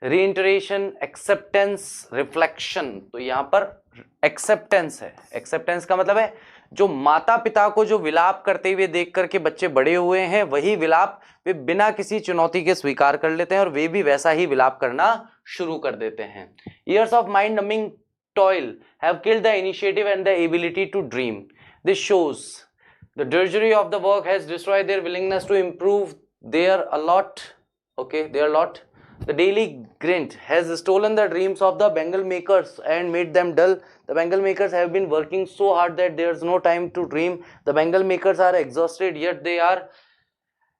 reiteration, acceptance, reflection. तो यहां पर एक्सेप्टेंस है. एक्सेप्टेंस का मतलब है जो माता पिता को जो विलाप करते हुए देख करके बच्चे बड़े हुए हैं, वही विलाप वे बिना किसी चुनौती के स्वीकार कर लेते हैं और वे भी वैसा ही विलाप करना शुरू कर देते हैं. Years of mind-numbing toil have killed the initiative and the ability to dream. This shows the drudgery of the work has destroyed their willingness to improve their lot. Okay, their lot. The daily grind has stolen the dreams of the bangle makers and made them dull. The bangle makers have been working so hard that there's no time to dream. The bangle makers are exhausted, yet they are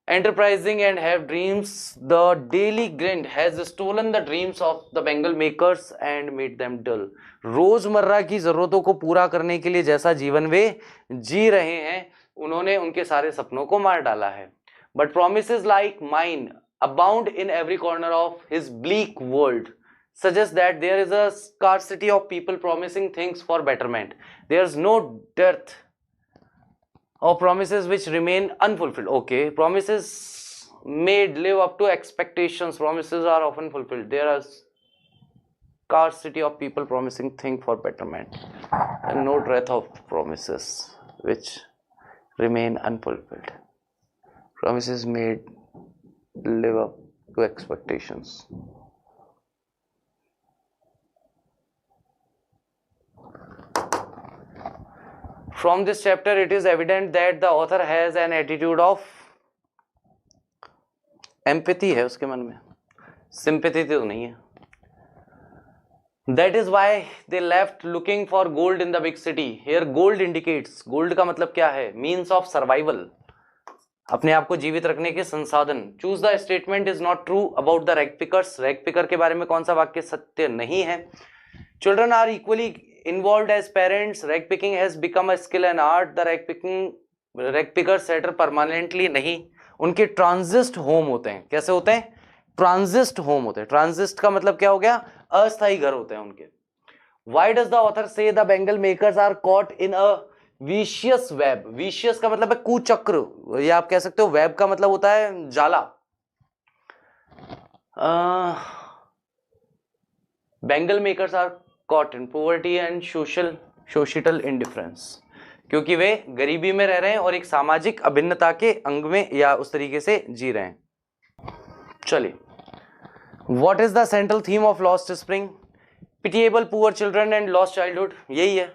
enterprising and have dreams. The daily grind has stolen the dreams of the bangle makers and made them dull. रोजमर्रा की जरूरतों को पूरा करने के लिए जैसा जीवन वे जी रहे हैं, उन्होंने उनके सारे सपनों को मार डाला है. But promises like mine abound in every corner of his bleak world, suggest that there is a scarcity of people promising things for betterment. There's no dearth of promises which remain unfulfilled. Okay, promises made live up to expectations. Promises are often fulfilled. There are scarcity of people promising things for betterment and no dearth of promises which remain unfulfilled. Promises made live up to expectations. From this chapter, it is evident that the author has an attitude of empathy है उसके मन में, sympathy तो नहीं है. That is why they left looking for gold in the big city. Here gold indicates, gold का मतलब क्या है? Means of survival, अपने आप को जीवित रखने के संसाधन. Choose the statement is not true about the rag pickers. rag picker के बारे में कौन सा वाक्य सत्य नहीं है? Children are equally involved as parents. Rag picking has become a skill and art. The rag pickers settle permanently नहीं, उनके ट्रांजिस्ट होम होते हैं. कैसे होते हैं? ट्रांजिस्ट होम होते हैं. ट्रांजिस्ट का मतलब क्या हो गया? अस्थायी घर होते हैं उनके. Why does the author say the bangle makers are caught in a vicious web? Vicious का मतलब है कुचक्र, या आप कह सकते हो web का मतलब होता है जाला. Bangle makers are caught in poverty and societal indifference, क्योंकि वे गरीबी में रह रहे हैं और एक सामाजिक अभिन्नता के अंग में या उस तरीके से जी रहे हैं। चलिए, what is the central theme of lost spring? Pitiable poor children and lost childhood, यही है,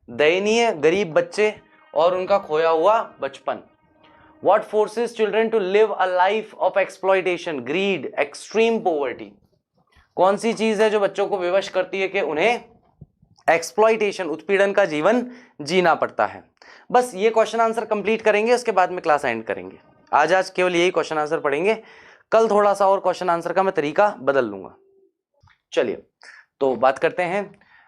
दयनीय गरीब बच्चे और उनका खोया हुआ बचपन। What forces children to live a life of exploitation, greed, extreme poverty, कौन सी चीज है जो बच्चों को विवश करती है कि उन्हें एक्सप्लॉयटेशन, उत्पीड़न का जीवन जीना पड़ता है। बस ये क्वेश्चन आंसर कंप्लीट करेंगे, उसके बाद में क्लास एंड करेंगे। आज केवल यही क्वेश्चन आंसर पढ़ेंगे, कल थोड़ा सा और क्वेश्चन आंसर का मैं तरीका बदल लूंगा। चलिए, तो बात करते हैं।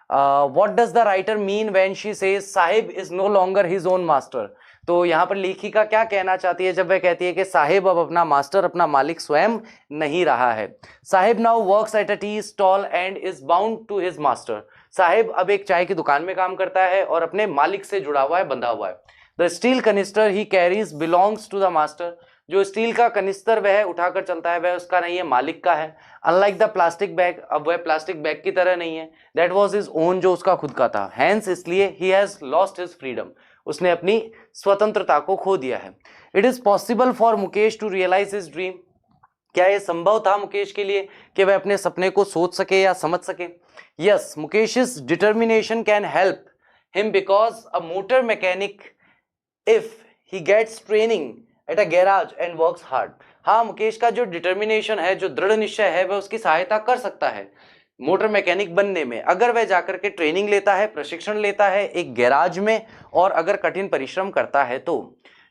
What does the writer mean when she says Saheb is no longer his own master? तो यहाँ पर लेखिका क्या कहना चाहती है जब वह कहती है कि साहिब अब अपना मास्टर, अपना मालिक स्वयं नहीं रहा है। Saheb now works at a tea stall and is bound to his master. Saheb अब एक चाय की दुकान में काम करता है और अपने मालिक से जुड़ा हुआ है, बंधा हुआ है। The steel canister he carries belongs to the master. जो स्टील का कनिस्तर वह उठाकर चलता है वह उसका नहीं है, मालिक का है। अनलाइक द प्लास्टिक बैग, अब वह प्लास्टिक बैग की तरह नहीं है। दैट वॉज हिज ओन, जो उसका खुद का था। हैंस, इसलिए he has lost his freedom, उसने अपनी स्वतंत्रता को खो दिया है। It is possible for Mukesh to realise his dream, क्या यह संभव था मुकेश के लिए कि वह अपने सपने को सोच सके या समझ सके? Yes, Mukesh determination can help him because a motor mechanic if he gets training at a garage and works hard. हाँ, मुकेश का जो डिटर्मिनेशन है, जो दृढ़ निश्चय है, वह उसकी सहायता कर सकता है मोटर मैकेनिक बनने में, अगर वह जाकर के ट्रेनिंग लेता है, प्रशिक्षण लेता है एक गैराज में, और अगर कठिन परिश्रम करता है तो।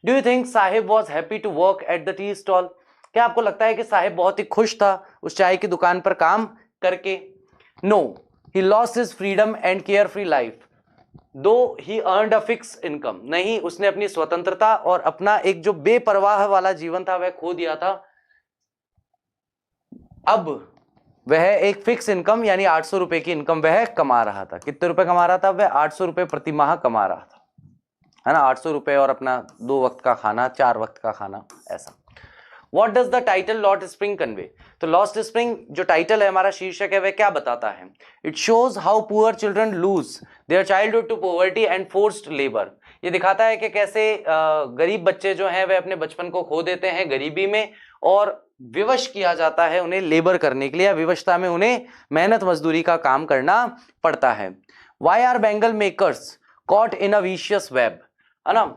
Do you think Sahib was happy to work at the tea stall? क्या आपको लगता है कि साहिब बहुत ही खुश था उस चाय की दुकान पर काम करके? No, he lost his freedom and carefree life though he earned a fixed income. नहीं, उसने अपनी स्वतंत्रता और अपना एक जो बेपरवाह वाला जीवन था वह खो दिया था। अब वह एक फिक्स इनकम यानी 800 रुपए की इनकम वह कमा रहा था। कितने रुपए कमा रहा था वह? 800 रुपए प्रति माह कमा रहा था, है ना। 800 रुपए और अपना 2 वक्त का खाना, 4 वक्त का खाना, ऐसा। What does the title lost spring convey? तो लॉस्ट स्प्रिंग जो टाइटल है, हमारा शीर्षक है, वह क्या बताता है? It shows how poor children lose their childhood to poverty and forced labour. ये दिखाता है कि कैसे गरीब बच्चे जो हैं वह अपने बचपन को खो देते हैं गरीबी में, और विवश किया जाता है उन्हें लेबर करने के लिए, विवशता में उन्हें मेहनत मजदूरी का काम करना पड़ता है। Why are bangle makers caught in a vicious web, है ना।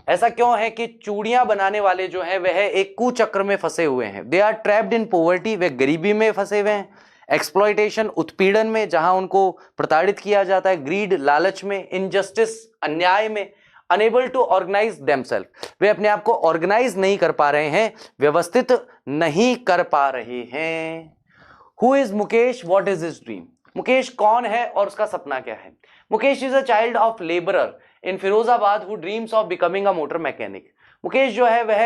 ऐसा क्यों है कि चूड़ियां बनाने वाले जो हैं वह एक कुचक्र में फंसे हुए हैं। They are trapped in poverty, वे गरीबी में फंसे हुए हैं। एक्सप्लॉयटेशन, उत्पीड़न में, जहां उनको प्रताड़ित किया जाता है। ग्रीड, लालच में। इनजस्टिस, अन्याय में। अनेबल टू ऑर्गेनाइज देमसेल्फ, वे अपने आप को ऑर्गेनाइज नहीं कर पा रहे हैं, व्यवस्थित नहीं कर पा रहे हैं। Who is Mukesh, what is his dream? Mukesh कौन है और उसका सपना क्या है? Mukesh is a child of labourer in Firozabad who dreams of becoming a motor mechanic. Mukesh जो है वह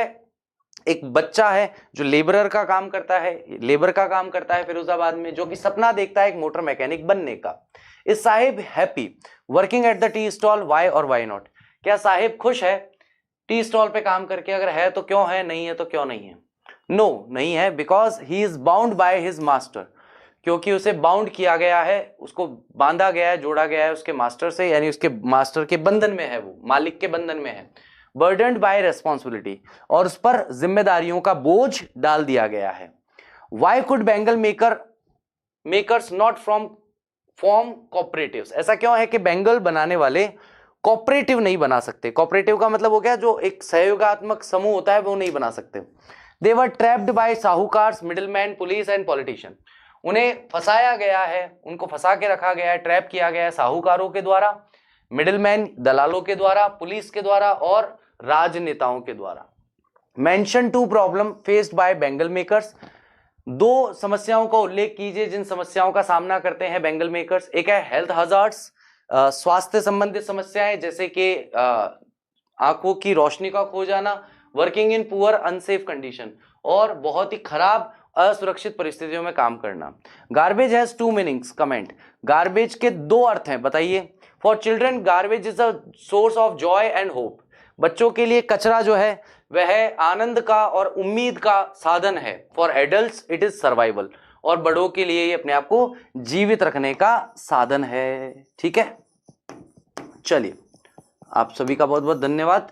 एक बच्चा है जो लेबरर का काम करता है, लेबर का काम करता है फिरोजाबाद में, जो कि सपना देखता है एक मोटर मैकेनिक बनने का। Is Sahib happy working at the tea stall, why or why not? क्या साहिब खुश है टी स्टॉल पे काम करके? अगर है तो क्यों है, नहीं है तो क्यों नहीं है? नो, नहीं है, because he is bound by his master, क्योंकि उसे बाउंड किया गया है, उसको बांधा गया है, जोड़ा गया है उसके मास्टर से, यानी उसके मास्टर के बंधन में है, वो मालिक के बंधन में है। बर्डन्ड बाय रेस्पॉन्सिबिलिटी, और उस पर जिम्मेदारियों का बोझ डाल दिया गया है। Y could bangle makers not form cooperatives? ऐसा क्यों है कि बैंगल बनाने वाले कोऑपरेटिव नहीं बना सकते? कोऑपरेटिव का मतलब हो गया जो एक सहयोगात्मक समूह होता है, वो नहीं बना सकते। दे वर ट्रैप्ड बाय साहूकार्स, मिडिलमैन, पुलिस एंड पॉलिटिशियन। उन्हें फंसाया गया है, उनको फंसा के रखा गया है, ट्रैप किया गया है साहूकारों के द्वारा, मिडिलमैन दलालों के द्वारा, पुलिस के द्वारा और राजनेताओं के द्वारा। Mention 2 problem faced by bangle makers. 2 समस्याओं का उल्लेख कीजिए जिन समस्याओं का सामना करते हैं बैंगल मेकर्स। एक है हेल्थ हजार्ड्स, स्वास्थ्य संबंधित समस्याएं, जैसे कि आंखों की रोशनी का खो जाना, working in poor unsafe condition, और बहुत ही खराब असुरक्षित परिस्थितियों में काम करना। Garbage has 2 meanings, comment. Garbage के 2 अर्थ हैं, बताइए। For children garbage is a source of Joy and hope. बच्चों के लिए कचरा जो है वह आनंद का और उम्मीद का साधन है। For adults it is survival, और बड़ों के लिए ये अपने आप को जीवित रखने का साधन है। ठीक है, चलिए आप सभी का बहुत बहुत धन्यवाद।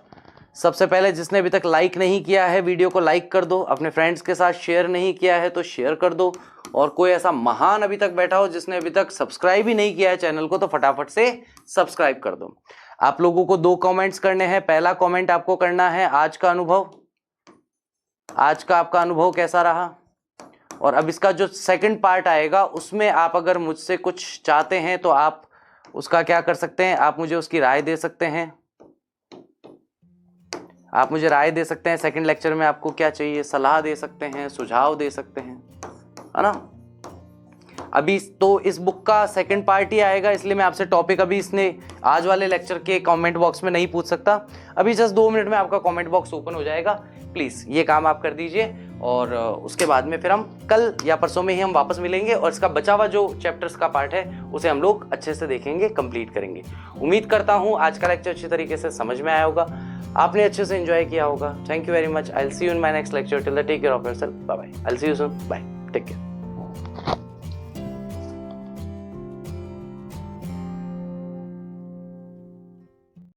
सबसे पहले जिसने अभी तक लाइक नहीं किया है वीडियो को लाइक कर दो, अपने फ्रेंड्स के साथ शेयर नहीं किया है तो शेयर कर दो, और कोई ऐसा महान अभी तक बैठा हो जिसने अभी तक सब्सक्राइब ही नहीं किया है चैनल को तो फटाफट से सब्सक्राइब कर दो। आप लोगों को 2 कमेंट्स करने हैं। पहला कमेंट आपको करना है आज का अनुभव, आज का आपका अनुभव कैसा रहा, और अब इसका जो सेकंड पार्ट आएगा उसमें आप अगर मुझसे कुछ चाहते हैं तो आप उसका क्या कर सकते हैं, आप मुझे उसकी राय दे सकते हैं। आप मुझे राय दे सकते हैं सेकंड लेक्चर में आपको क्या चाहिए, सलाह दे सकते हैं, सुझाव दे सकते हैं, है ना। अभी तो इस बुक का सेकंड पार्ट ही आएगा, इसलिए मैं आपसे टॉपिक अभी इसने आज वाले लेक्चर के कमेंट बॉक्स में नहीं पूछ सकता। अभी जस्ट 2 मिनट में आपका कमेंट बॉक्स ओपन हो जाएगा, प्लीज़ ये काम आप कर दीजिए, और उसके बाद में फिर हम कल या परसों में ही हम वापस मिलेंगे और इसका बचा हुआ जो चैप्टर्स का पार्ट है उसे हम लोग अच्छे से देखेंगे, कंप्लीट करेंगे। उम्मीद करता हूँ आज का लेक्चर अच्छी तरीके से समझ में आया होगा, आपने अच्छे से एंजॉय किया होगा। Thank you very much. I will see you in my next lecture. Till then take care of yourself. Bye bye. I will see you soon. Bye. Take care.